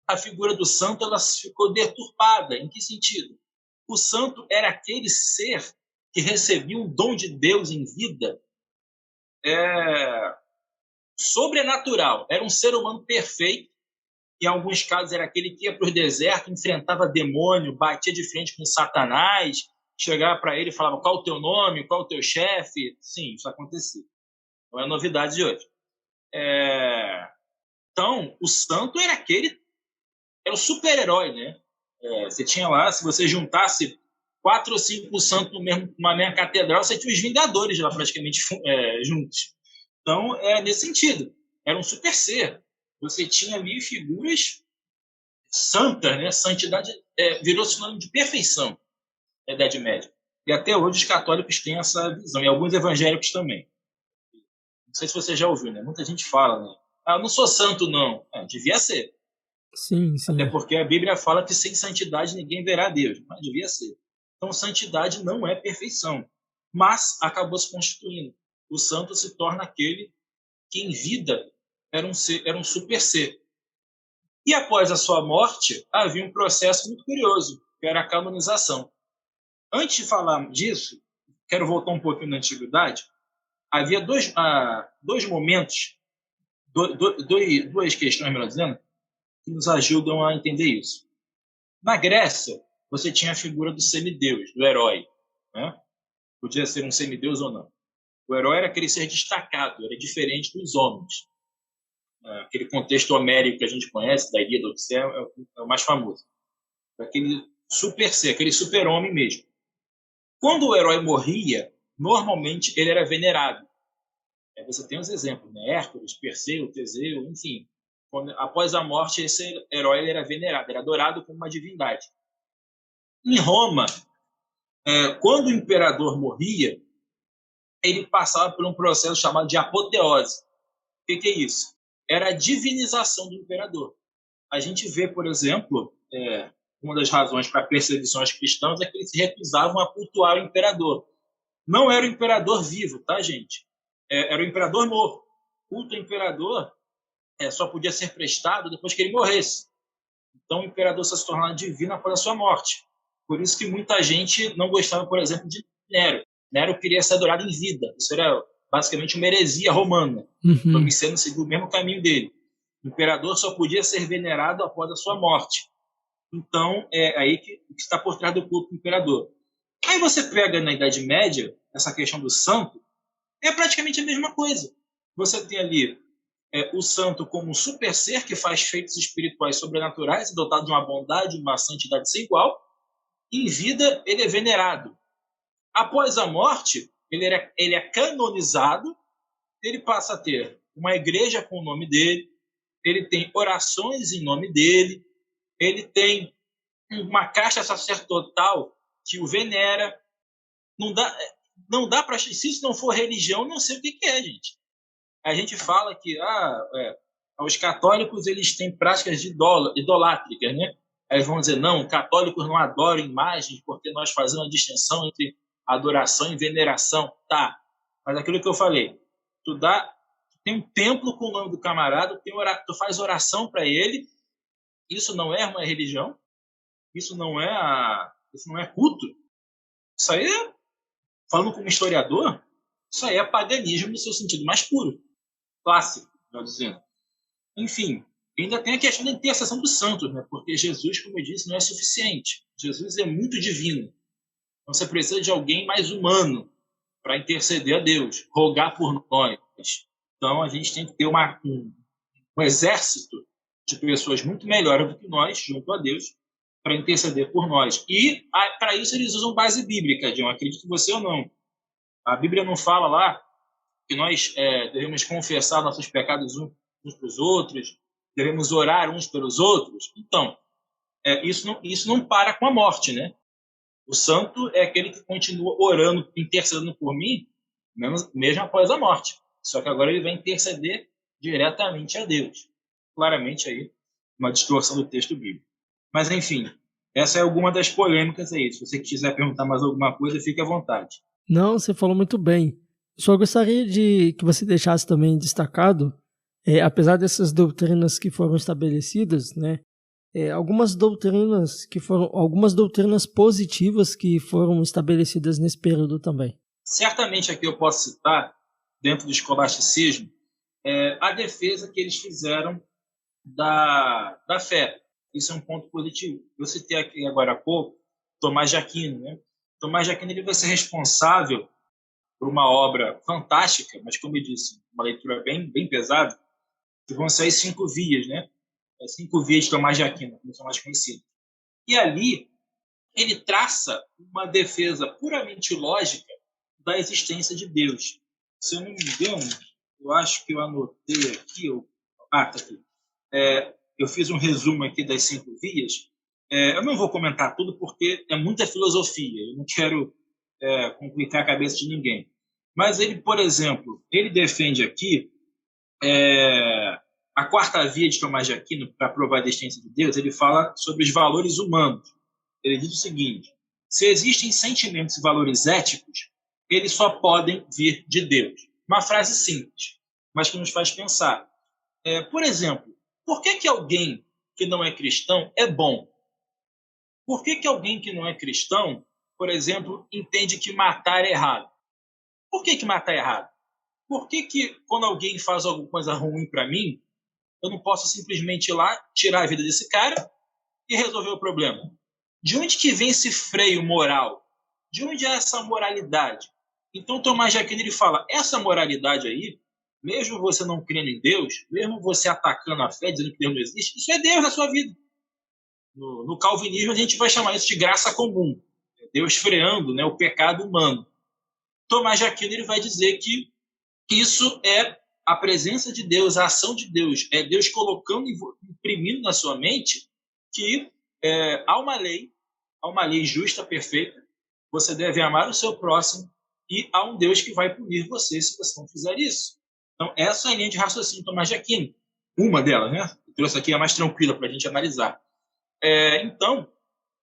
a figura do santo ela ficou deturpada. Em que sentido? O santo era aquele ser que recebia um dom de Deus em vida sobrenatural. Era um ser humano perfeito. Em alguns casos, era aquele que ia para o deserto, enfrentava demônio, batia de frente com Satanás, chegava para ele e falava qual o teu nome, qual o teu chefe. Sim, isso acontecia. Não é novidade de hoje. Então, o santo era era o super-herói, né? Você tinha lá, se você juntasse 4 ou 5 santos numa mesma catedral, você tinha os Vingadores lá praticamente juntos. Então, nesse sentido, era um super ser. Você tinha ali figuras santas, né? Santidade virou sinônimo de perfeição na Idade Média. E até hoje os católicos têm essa visão, e alguns evangélicos também. Não sei se você já ouviu, né? Muita gente fala, né? Eu não sou santo, não. Devia ser. Sim. Até porque a Bíblia fala que sem santidade ninguém verá Deus, mas devia ser. Então, santidade não é perfeição, mas acabou se constituindo. O santo se torna aquele que em vida era um super ser. E após a sua morte, havia um processo muito curioso, que era a canonização. Antes de falar disso, quero voltar um pouquinho na Antiguidade. Havia dois momentos, duas questões, melhor dizendo, que nos ajudam a entender isso. Na Grécia, você tinha a figura do semideus, do herói, né? Podia ser um semideus ou não. O herói era aquele ser destacado, era diferente dos homens. Aquele contexto homérico que a gente conhece, da Ilíada, da Odisseia, é o mais famoso. Aquele super ser, aquele super-homem mesmo. Quando o herói morria, normalmente ele era venerado. Você tem os exemplos, né? Hércules, Perseu, Teseu, enfim. Após a morte, esse herói ele era venerado, era adorado como uma divindade. Em Roma, quando o imperador morria, ele passava por um processo chamado de apoteose. O que é isso? Era a divinização do imperador. A gente vê, por exemplo, uma das razões para a perseguição aos cristãos é que eles se recusavam a cultuar o imperador. Não era o imperador vivo, tá, gente? Era o imperador morto. O culto ao imperador só podia ser prestado depois que ele morresse. Então, o imperador só se tornava divino após a sua morte. Por isso que muita gente não gostava, por exemplo, de Nero. Nero queria ser adorado em vida. Isso era basicamente uma heresia romana. Domiciano seguiu o mesmo caminho dele. O imperador só podia ser venerado após a sua morte. Então, é aí que está por trás do culto do imperador. Aí você pega na Idade Média, essa questão do santo, é praticamente a mesma coisa. Você tem ali o santo como um super ser que faz feitos espirituais sobrenaturais, dotado de uma bondade, uma santidade sem igual. Em vida, ele é venerado. Após a morte, ele é canonizado, ele passa a ter uma igreja com o nome dele, ele tem orações em nome dele, ele tem uma caixa sacerdotal que o venera. Não dá para... Se isso não for religião, não sei o que é, gente. A gente fala que os católicos eles têm práticas idolátricas, né? Eles vão dizer, não, católicos não adoram imagens porque nós fazemos a distinção entre adoração e veneração. Tá, mas aquilo que eu falei, tu tem um templo com o nome do camarada, tu faz oração para ele, isso não é uma religião? Isso não é culto? Isso aí, falando como historiador, isso aí é paganismo no seu sentido mais puro, clássico, melhor dizendo. Enfim, ainda tem a questão da intercessão dos santos, né? Porque Jesus, como eu disse, não é suficiente. Jesus é muito divino. Então você precisa de alguém mais humano para interceder a Deus, rogar por nós. Então a gente tem que ter um exército de pessoas muito melhores do que nós, junto a Deus, para interceder por nós. E para isso eles usam base bíblica, John, acredite você ou não. A Bíblia não fala lá que nós devemos confessar nossos pecados uns para os outros, devemos orar uns pelos outros. Então, isso não para com a morte, né? O santo é aquele que continua orando, intercedendo por mim, mesmo após a morte. Só que agora ele vai interceder diretamente a Deus. Claramente aí, uma distorção do texto bíblico. Mas, enfim, essa é alguma das polêmicas aí. Se você quiser perguntar mais alguma coisa, fique à vontade. Não, você falou muito bem. Só gostaria de que você deixasse também destacado, apesar dessas doutrinas que foram estabelecidas, né, algumas doutrinas positivas que foram estabelecidas nesse período também. Certamente aqui eu posso citar, dentro do escolasticismo, a defesa que eles fizeram da fé. Isso é um ponto positivo. Eu citei aqui agora há pouco Tomás de Aquino, né? Tomás de Aquino ele vai ser responsável por uma obra fantástica, mas, como eu disse, uma leitura bem, bem pesada, que vão ser as 5 vias, né? As 5 vias de Tomás de Aquino, como são mais conhecidas. E ali ele traça uma defesa puramente lógica da existência de Deus. Se eu não me engano, eu acho que eu anotei aqui, tá aqui. Eu fiz um resumo aqui das 5 vias. Eu não vou comentar tudo porque é muita filosofia, eu não quero complicar a cabeça de ninguém. Mas ele, por exemplo, ele defende aqui a 4ª via de Tomás de Aquino para provar a existência de Deus. Ele fala sobre os valores humanos. Ele diz o seguinte: se existem sentimentos e valores éticos, eles só podem vir de Deus. Uma frase simples, mas que nos faz pensar. Por exemplo, por que alguém que não é cristão é bom? Por que alguém que não é cristão, por exemplo, entende que matar é errado? Por que matar é errado? Por que quando alguém faz alguma coisa ruim para mim, eu não posso simplesmente ir lá, tirar a vida desse cara e resolver o problema? De onde que vem esse freio moral? De onde é essa moralidade? Então, Tomás de Aquino ele fala, essa moralidade aí, mesmo você não crendo em Deus, mesmo você atacando a fé, dizendo que Deus não existe, isso é Deus na sua vida. No calvinismo, a gente vai chamar isso de graça comum. Deus freando, né, o pecado humano. Tomás de Aquino ele vai dizer que isso é a presença de Deus, a ação de Deus. É Deus colocando, imprimindo na sua mente que há uma lei justa, perfeita, você deve amar o seu próximo e há um Deus que vai punir você se você não fizer isso. Então, essa é a linha de raciocínio de Tomás de Aquino. Uma delas, né? Eu trouxe aqui a mais tranquila para a gente analisar. Então,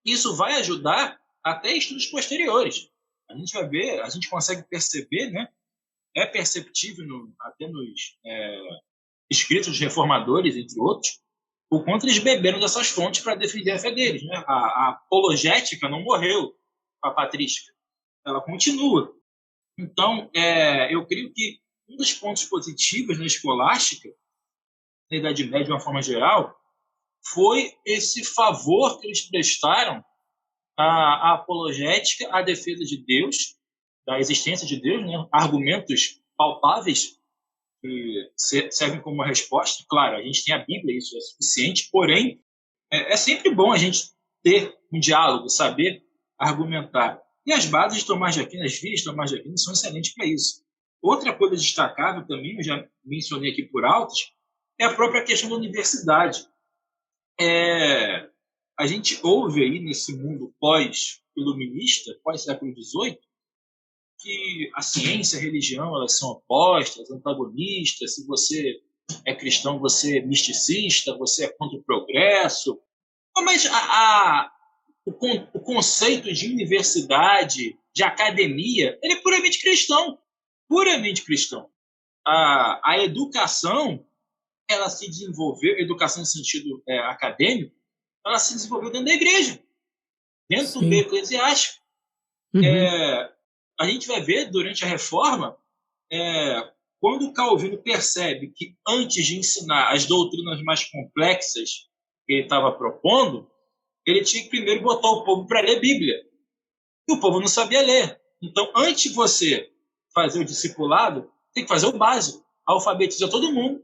isso vai ajudar até estudos posteriores. A gente vai ver, a gente consegue perceber, né? É perceptível até nos escritos dos reformadores, entre outros, o quanto eles beberam dessas fontes para defender a fé deles. Né? A apologética não morreu com a patrística. Ela continua. Então, eu creio que um dos pontos positivos na escolástica, na Idade Média de uma forma geral, foi esse favor que eles prestaram à apologética, à defesa de Deus, da existência de Deus, né? Argumentos palpáveis que servem como uma resposta. Claro, a gente tem a Bíblia, isso é suficiente, porém, é sempre bom a gente ter um diálogo, saber argumentar. E as bases de Tomás de Aquino, as vias de Tomás de Aquino, são excelentes para isso. Outra coisa destacável também, eu já mencionei aqui por altos, é a própria questão da universidade. A gente ouve aí nesse mundo pós-iluminista, pós-século XVIII, que a ciência e a religião elas são opostas, antagonistas. Se você é cristão, você é misticista, você é contra o progresso. Mas o conceito de universidade, de academia, ele é puramente cristão. Puramente cristão. A educação, ela se desenvolveu, educação no sentido acadêmico, ela se desenvolveu dentro da igreja, dentro do meio eclesiástico. A gente vai ver durante a Reforma, quando o Calvino percebe que antes de ensinar as doutrinas mais complexas que ele estava propondo, ele tinha que primeiro botar o povo para ler Bíblia. E o povo não sabia ler. Então, antes de você fazer o discipulado, tem que fazer o básico. Alfabetiza todo mundo.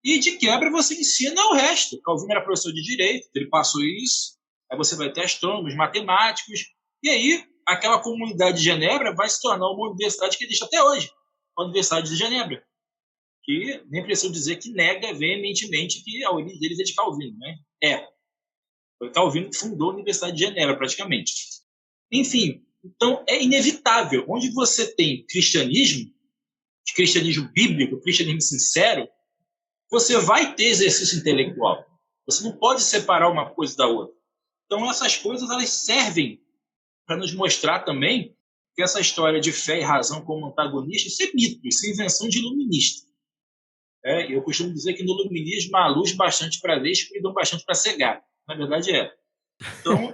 E, de quebra, você ensina o resto. Calvino era professor de direito, ele passou isso. Aí você vai ter astrônomos, matemáticos. E aí, aquela comunidade de Genebra vai se tornar uma universidade que existe até hoje. A Universidade de Genebra. Que nem preciso dizer que nega veementemente que a origem deles é de Calvino, né? Foi Calvino que fundou a Universidade de Genebra, praticamente. Enfim, então é inevitável. Onde você tem cristianismo bíblico, cristianismo sincero, você vai ter exercício intelectual. Você não pode separar uma coisa da outra. Então essas coisas elas servem para nos mostrar também que essa história de fé e razão como antagonista, isso é mito, isso é invenção de iluminista. Eu costumo dizer que no iluminismo há luz bastante para ver e escuridão bastante para cegar. Na verdade Então,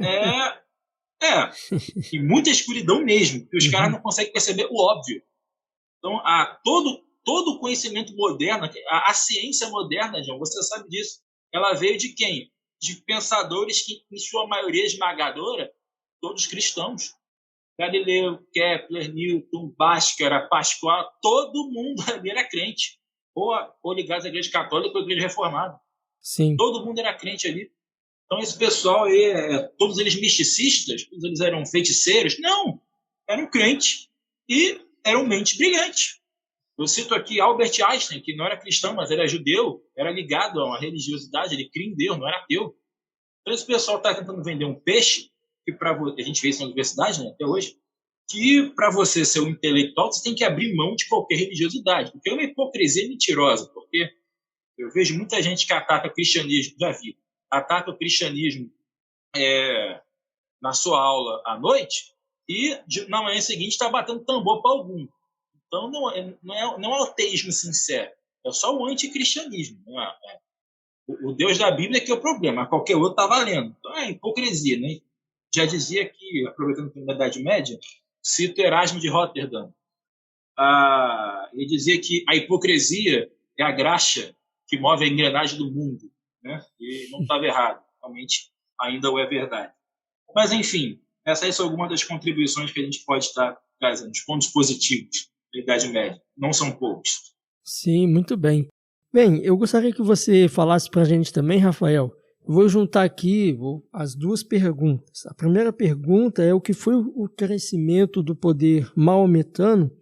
e muita escuridão mesmo, porque os caras não conseguem perceber o óbvio. Então, todo o conhecimento moderno, a ciência moderna, João, você sabe disso, ela veio de quem? De pensadores que, em sua maioria esmagadora, todos cristãos. Galileu, Kepler, Newton, Bhaskara, Pascoal, todo mundo ali era crente. Ou ligado à igreja católica ou à igreja reformada. Sim. Todo mundo era crente ali. Então, esse pessoal aí, todos eles misticistas, todos eles eram feiticeiros? Não, eram crentes e eram mentes brilhantes. Eu cito aqui Albert Einstein, que não era cristão, mas era judeu, era ligado a uma religiosidade, ele cria em Deus, não era ateu. Então, esse pessoal está tentando vender um peixe, que a gente vê isso na universidade, né, até hoje, que para você ser um intelectual, você tem que abrir mão de qualquer religiosidade, porque é uma hipocrisia mentirosa, porque eu vejo muita gente que ataca o cristianismo, já vi, ataca o cristianismo na sua aula à noite e na manhã seguinte está batendo tambor para algum. Então não é o ateísmo sincero, é só o anticristianismo. O Deus da Bíblia é que é o problema, qualquer outro está valendo. Então é hipocrisia, né? Já dizia que, aproveitando que na Idade Média, cito Erasmo de Roterdã. Ele dizia que a hipocrisia é a graxa que move a engrenagem do mundo, né? E não estava errado, realmente ainda é verdade. Mas, enfim, essas são algumas das contribuições que a gente pode estar trazendo, os pontos positivos da Idade Média. Não são poucos. Sim, muito bem. Bem, eu gostaria que você falasse para a gente também, Rafael. Eu vou juntar aqui as duas perguntas. A primeira pergunta é o que foi o crescimento do poder maometano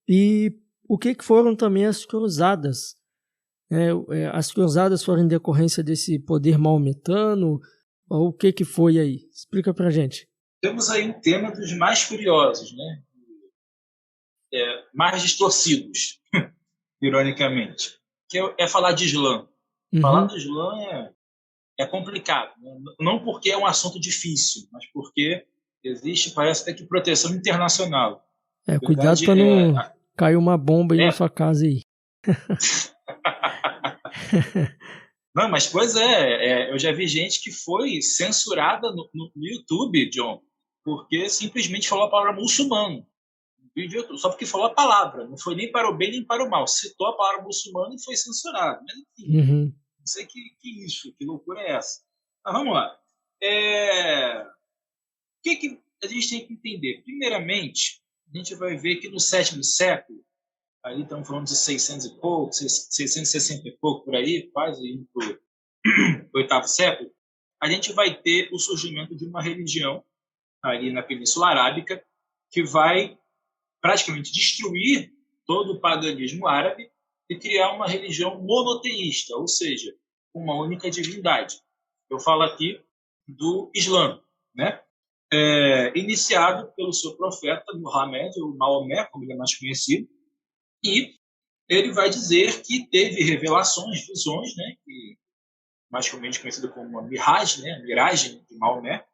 e o que foram também as cruzadas. As cruzadas foram em decorrência desse poder maometano? Ou o que foi aí? Explica para a gente. Temos aí um tema dos mais curiosos, né? Mais distorcidos, ironicamente, que é falar de Islã. Falar do Islã é complicado, né? Não porque é um assunto difícil, mas porque existe, parece até que proteção internacional. Cuidado para não cair uma bomba aí na sua casa aí. Não, mas pois eu já vi gente que foi censurada no YouTube, John, porque simplesmente falou a palavra muçulmano. Só porque falou a palavra, não foi nem para o bem nem para o mal. Citou a palavra muçulmano e foi censurado. Mas enfim, não sei que loucura é essa. Mas vamos lá. O que a gente tem que entender? Primeiramente, a gente vai ver que no 7º século, ali estamos falando de 600 e pouco, 660 e pouco por aí, quase indo para o 8º século, a gente vai ter o surgimento de uma religião ali na Península Arábica que vai praticamente destruir todo o paganismo árabe e criar uma religião monoteísta, ou seja, uma única divindade. Eu falo aqui do Islã, né? Iniciado pelo seu profeta Muhammad, ou Maomé, como ele é mais conhecido, e ele vai dizer que teve revelações, visões, né, que mais comumente conhecida como Miraj, né, miragem de Maomé,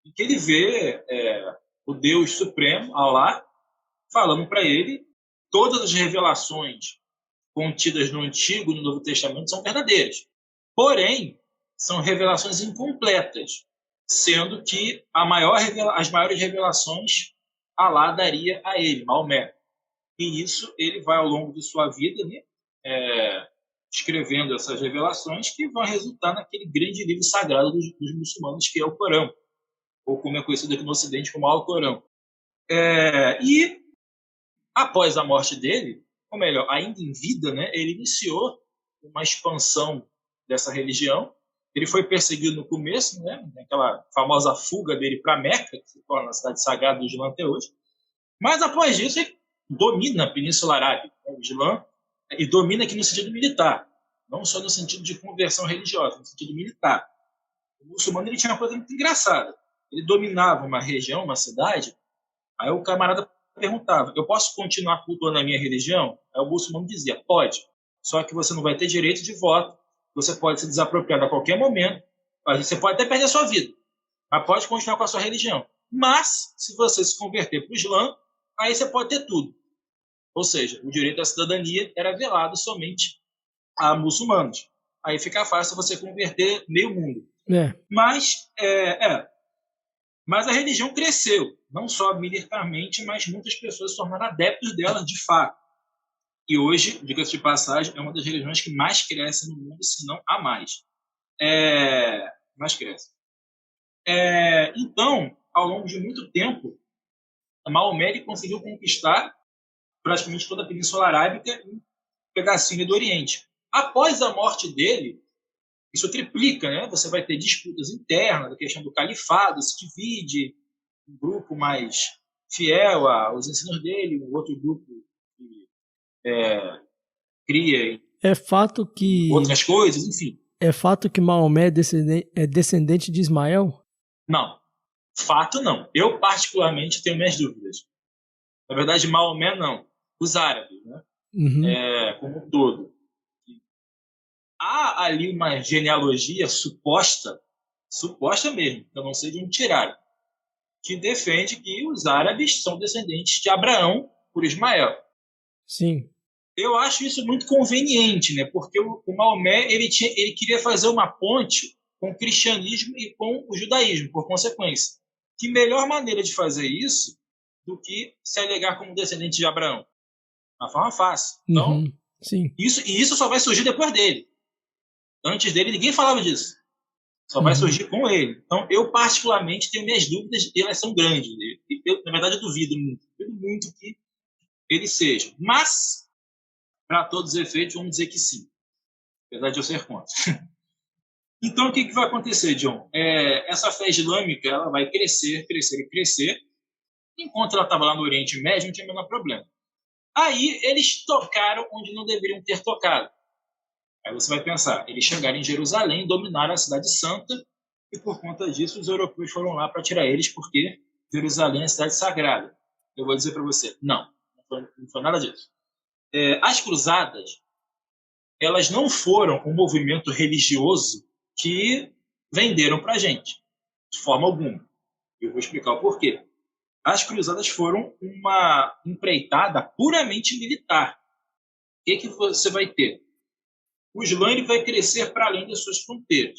em que ele vê o Deus Supremo, Allah, falando para ele todas as revelações contidas no Antigo e no Novo Testamento são verdadeiras. Porém, são revelações incompletas, sendo que as maiores revelações Alá daria a ele, Maomé. E isso ele vai, ao longo de sua vida, né, escrevendo essas revelações que vão resultar naquele grande livro sagrado dos muçulmanos, que é o Corão, ou como é conhecido aqui no Ocidente como Alcorão. E após a morte dele, ou melhor, ainda em vida, né, ele iniciou uma expansão dessa religião. Ele foi perseguido no começo, né, aquela famosa fuga dele para Meca, que se torna a cidade sagrada do Islã até hoje. Mas após isso, ele domina a Península Arábica, né, o Islã, e domina aqui no sentido militar, não só no sentido de conversão religiosa, no sentido militar. O muçulmano ele tinha uma coisa muito engraçada. Ele dominava uma região, uma cidade, aí o camarada perguntava: eu posso continuar cultuando a minha religião? Aí o muçulmano dizia: pode, só que você não vai ter direito de voto, você pode se desapropriar a qualquer momento, você pode até perder a sua vida, mas pode continuar com a sua religião. Mas, se você se converter para o Islã, aí você pode ter tudo. Ou seja, o direito à cidadania era velado somente a muçulmanos. Aí fica fácil você converter meio mundo. Mas a religião cresceu, não só militarmente, mas muitas pessoas se tornaram adeptos dela de fato. E hoje, diga-se de passagem, é uma das religiões que mais cresce no mundo, se não a mais. Mais cresce. Então, ao longo de muito tempo, Maomé conseguiu conquistar praticamente toda a Península Arábica e um pedacinho do Oriente. Após a morte dele, isso triplica, né? Você vai ter disputas internas, a questão do califado se divide, um grupo mais fiel aos ensinos dele, um outro grupo que cria outras coisas, enfim. É fato que Maomé é descendente de Ismael? Não, fato não. Eu particularmente tenho minhas dúvidas. Na verdade, Maomé não. Os árabes, né? Como um todo. Há ali uma genealogia suposta mesmo, eu não sei de onde tiraram, que defende que os árabes são descendentes de Abraão por Ismael. Sim. Eu acho isso muito conveniente, né? Porque o Maomé ele queria fazer uma ponte com o cristianismo e com o judaísmo, por consequência. Que melhor maneira de fazer isso do que se alegar como descendente de Abraão? Uma forma fácil. Então, sim. Isso só vai surgir depois dele. Antes dele, ninguém falava disso. Só vai surgir com ele. Então, eu particularmente tenho minhas dúvidas e elas são grandes. Na verdade, eu duvido muito que ele seja. Mas, para todos os efeitos, vamos dizer que sim. Apesar de eu ser contra. Então, o que vai acontecer, John? Essa fé islâmica ela vai crescer. Enquanto ela estava lá no Oriente Médio, não tinha o menor problema. Aí, eles tocaram onde não deveriam ter tocado. Aí você vai pensar, eles chegaram em Jerusalém, dominaram a cidade santa, e por conta disso os europeus foram lá para tirar eles, porque Jerusalém é a cidade sagrada. Eu vou dizer para você, não foi nada disso. As cruzadas, elas não foram um movimento religioso que venderam para a gente, de forma alguma. Eu vou explicar o porquê. As cruzadas foram uma empreitada puramente militar. O que você vai ter? O Islã vai crescer para além das suas fronteiras.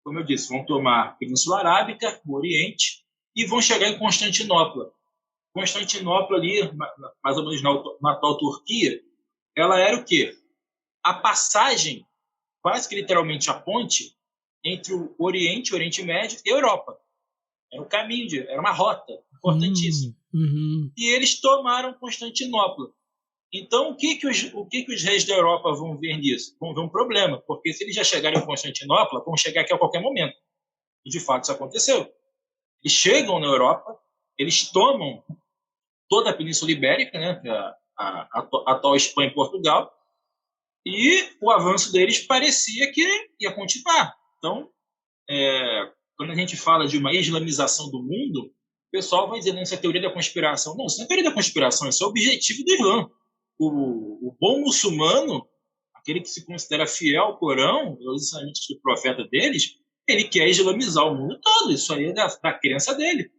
Como eu disse, vão tomar a Península Arábica, o Oriente, e vão chegar em Constantinopla. Constantinopla, ali, mais ou menos na atual Turquia, ela era o quê? A passagem, quase que literalmente a ponte, entre o Oriente Médio e a Europa. Era um caminho, era uma rota importantíssima. E eles tomaram Constantinopla. Então, o que os reis da Europa vão ver nisso? Vão ver um problema, porque se eles já chegarem em Constantinopla, vão chegar aqui a qualquer momento. E, de fato, isso aconteceu. Eles chegam na Europa, eles tomam toda a Península Ibérica, né, a atual Espanha e Portugal, e o avanço deles parecia que ia continuar. Então, quando a gente fala de uma islamização do mundo, o pessoal vai dizer, não, isso é teoria da conspiração. Não, isso não é teoria da conspiração, isso é o objetivo do Islã. O bom muçulmano, aquele que se considera fiel ao Corão, aos ensinamentos do profeta deles, ele quer islamizar o mundo todo. Isso aí é da crença dele.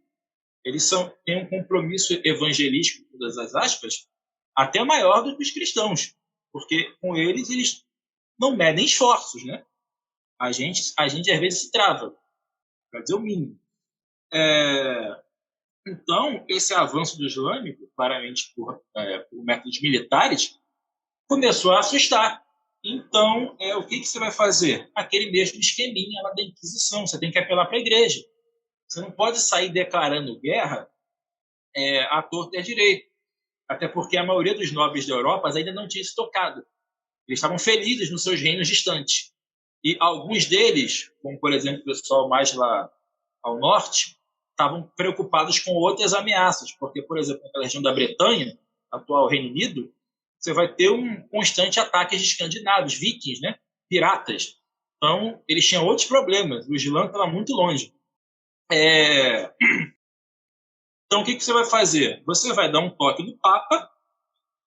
Eles têm um compromisso evangelístico, todas as aspas, até maior do que os cristãos, porque com eles não medem esforços, né? A gente às vezes se trava, para dizer o mínimo. Então, esse avanço do islâmico, claramente por métodos militares, começou a assustar. Então, o que você vai fazer? Aquele mesmo esqueminha lá da Inquisição. Você tem que apelar para a igreja. Você não pode sair declarando guerra à torta e à direita. Até porque a maioria dos nobres da Europa ainda não tinha se tocado. Eles estavam felizes nos seus reinos distantes. E alguns deles, como por exemplo o pessoal mais lá ao norte, estavam preocupados com outras ameaças. Porque, por exemplo, naquela região da Bretanha, atual Reino Unido, você vai ter um constante ataque de escandinavos, vikings, né? Piratas. Então, eles tinham outros problemas. O Islã estava muito longe. Então, o que você vai fazer? Você vai dar um toque no Papa,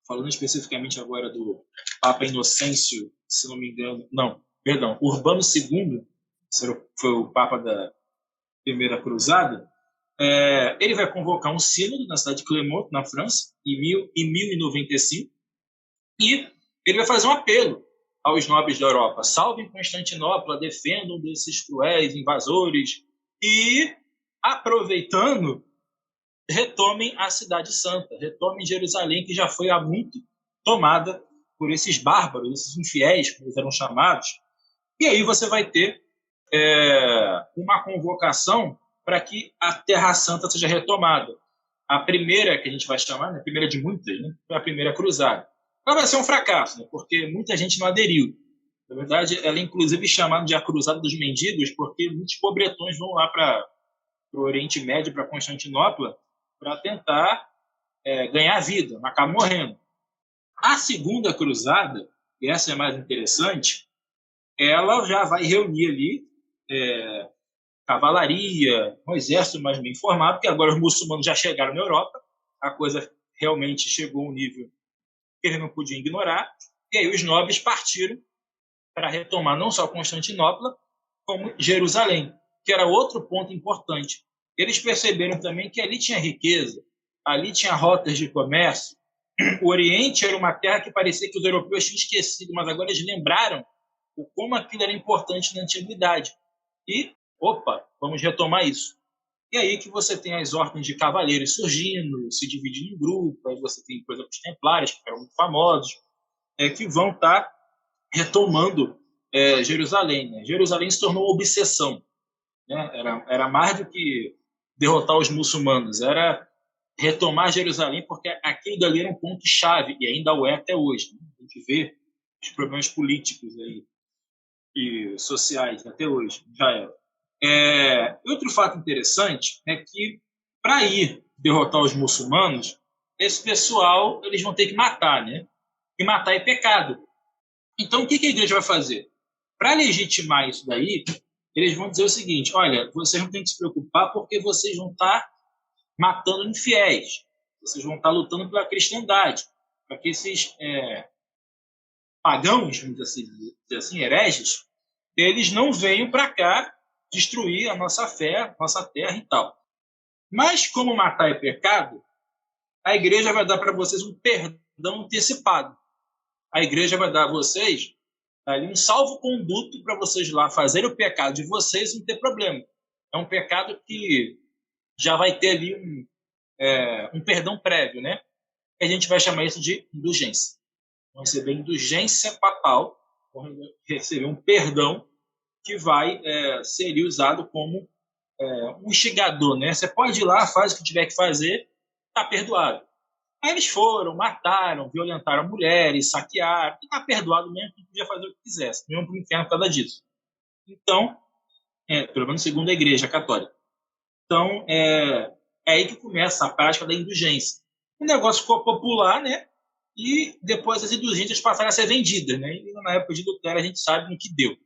falando especificamente agora do Papa Inocêncio, se não me engano, não, perdão, Urbano II, foi o Papa da Primeira Cruzada. Ele vai convocar um sínodo na cidade de Clermont, na França, em 1095, e ele vai fazer um apelo aos nobres da Europa: salvem Constantinopla, defendam desses cruéis invasores e, aproveitando, retomem a Cidade Santa, retomem Jerusalém, que já foi há muito tomada por esses bárbaros, esses infiéis, como eles eram chamados. E aí você vai ter uma convocação para que a Terra Santa seja retomada. A primeira, que a gente vai chamar, né, a primeira de muitas, né, foi a Primeira Cruzada. Ela vai ser um fracasso, né, porque muita gente não aderiu. Na verdade, ela é inclusive chamada de a Cruzada dos Mendigos, porque muitos pobretões vão lá para o Oriente Médio, para Constantinopla, para tentar ganhar vida, mas acaba morrendo. A Segunda Cruzada, e essa é mais interessante, ela já vai reunir ali cavalaria, um exército mais bem formado, porque agora os muçulmanos já chegaram na Europa, a coisa realmente chegou a um nível que eles não podiam ignorar, e aí os nobres partiram para retomar não só Constantinopla, como Jerusalém, que era outro ponto importante. Eles perceberam também que ali tinha riqueza, ali tinha rotas de comércio. O Oriente era uma terra que parecia que os europeus tinham esquecido, mas agora eles lembraram o como aquilo era importante na antiguidade. E, vamos retomar isso. E aí que você tem as ordens de cavaleiros surgindo, se dividindo em grupos, aí você tem, por exemplo, os templários, que eram muito famosos, que vão estar retomando Jerusalém. Né? Jerusalém se tornou uma obsessão. Né? Era mais do que derrotar os muçulmanos, era retomar Jerusalém, porque aquilo dali era um ponto-chave, e ainda o é até hoje. Né? A gente vê os problemas políticos aí, e sociais até hoje, já era. Outro fato interessante é que, para ir derrotar os muçulmanos, esse pessoal eles vão ter que matar, né? E matar é pecado. Então, o que a igreja vai fazer? Para legitimar isso daí, eles vão dizer o seguinte: olha, vocês não têm que se preocupar porque vocês vão estar matando infiéis, vocês vão estar lutando pela cristandade, para que esses pagãos, vamos dizer assim, hereges, eles não venham para cá destruir a nossa fé, nossa terra e tal. Mas, como matar é pecado, a igreja vai dar para vocês um perdão antecipado. A igreja vai dar a vocês ali um salvo-conduto para vocês lá fazerem o pecado de vocês e não ter problema. É um pecado que já vai ter ali um perdão prévio, né? A gente vai chamar isso de indulgência. Vão receber indulgência papal, vão receber um perdão que vai ser usado como um instigador, né? Você pode ir lá, faz o que tiver que fazer, está perdoado. Aí eles foram, mataram, violentaram mulheres, saquearam, e está perdoado mesmo, que podia fazer o que quisesse, mesmo para o inferno por causa disso. Então, pelo menos segundo a Igreja Católica. Então, é aí que começa a prática da indulgência. O negócio ficou popular, né? E depois as indulgências passaram a ser vendidas, né? E na época de Lutero a gente sabe no que deu.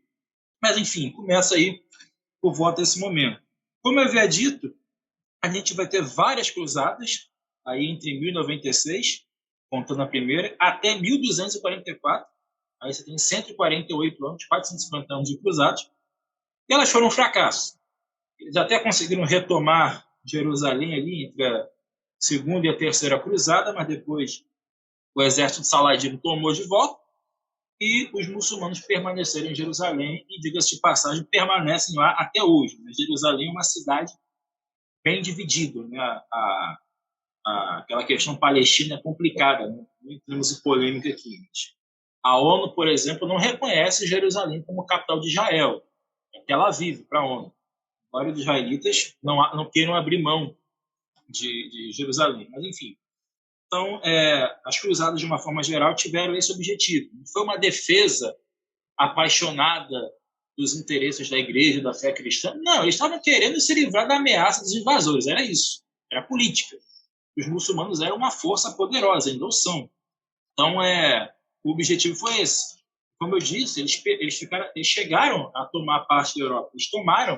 Mas, enfim, começa aí por volta desse momento. Como eu havia dito, a gente vai ter várias cruzadas, aí entre 1096, contando a primeira, até 1244. Aí você tem 148 anos, 450 anos de cruzados. E elas foram um fracasso. Eles até conseguiram retomar Jerusalém ali entre a segunda e a terceira cruzada, mas depois o exército de Saladino tomou de volta e os muçulmanos permaneceram em Jerusalém e, diga-se de passagem, permanecem lá até hoje. Jerusalém é uma cidade bem dividido, né? Aquela questão palestina é complicada, né? Não entramos em polêmica aqui. A ONU, por exemplo, não reconhece Jerusalém como capital de Israel. É Tel Aviv para a ONU. Vários israelitas não queiram abrir mão de Jerusalém. Mas, enfim. Então, as cruzadas, de uma forma geral, tiveram esse objetivo. Não foi uma defesa apaixonada dos interesses da igreja, da fé cristã. Não, eles estavam querendo se livrar da ameaça dos invasores. Era isso. Era política. Os muçulmanos eram uma força poderosa, ainda são. Então, o objetivo foi esse. Como eu disse, eles chegaram a tomar parte da Europa. Eles tomaram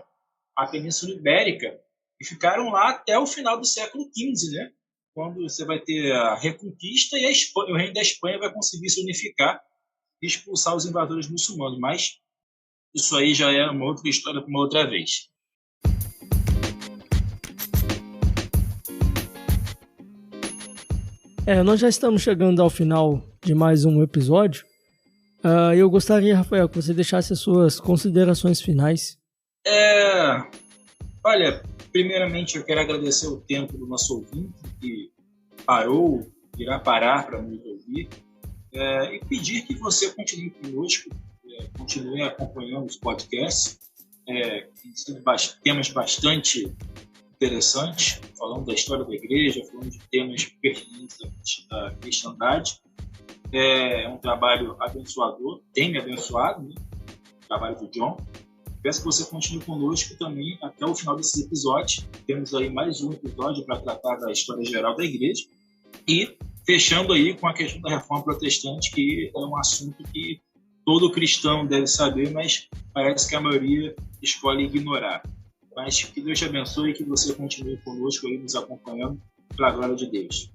a Península Ibérica e ficaram lá até o final do século XV, né? Quando você vai ter a Reconquista e o reino da Espanha vai conseguir se unificar e expulsar os invasores muçulmanos. Mas isso aí já é uma outra história para uma outra vez. Nós já estamos chegando ao final de mais um episódio. Eu gostaria, Rafael, que você deixasse as suas considerações finais. Olha, primeiramente eu quero agradecer o tempo do nosso ouvinte que irá parar para nos ouvir, e pedir que você continue conosco, continue acompanhando os podcasts, tem sido temas bastante interessantes, falando da história da igreja, falando de temas pertinentes da cristandade. É um trabalho abençoador, tem me abençoado, né? O trabalho do John. Peço que você continue conosco também até o final desses episódios. Temos aí mais um episódio para tratar da história geral da igreja. E fechando aí com a questão da reforma protestante, que é um assunto que todo cristão deve saber, mas parece que a maioria escolhe ignorar. Mas que Deus te abençoe e que você continue conosco aí, nos acompanhando, pela glória de Deus.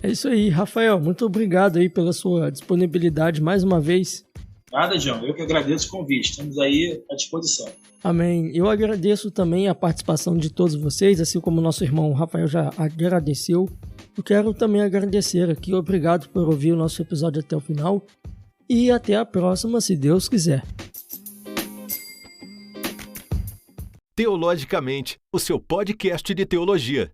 É isso aí, Rafael. Muito obrigado aí pela sua disponibilidade mais uma vez. Nada, João. Eu que agradeço o convite. Estamos aí à disposição. Amém. Eu agradeço também a participação de todos vocês, assim como o nosso irmão Rafael já agradeceu. Eu quero também agradecer aqui. Obrigado por ouvir o nosso episódio até o final. E até a próxima, se Deus quiser. Teologicamente, o seu podcast de teologia.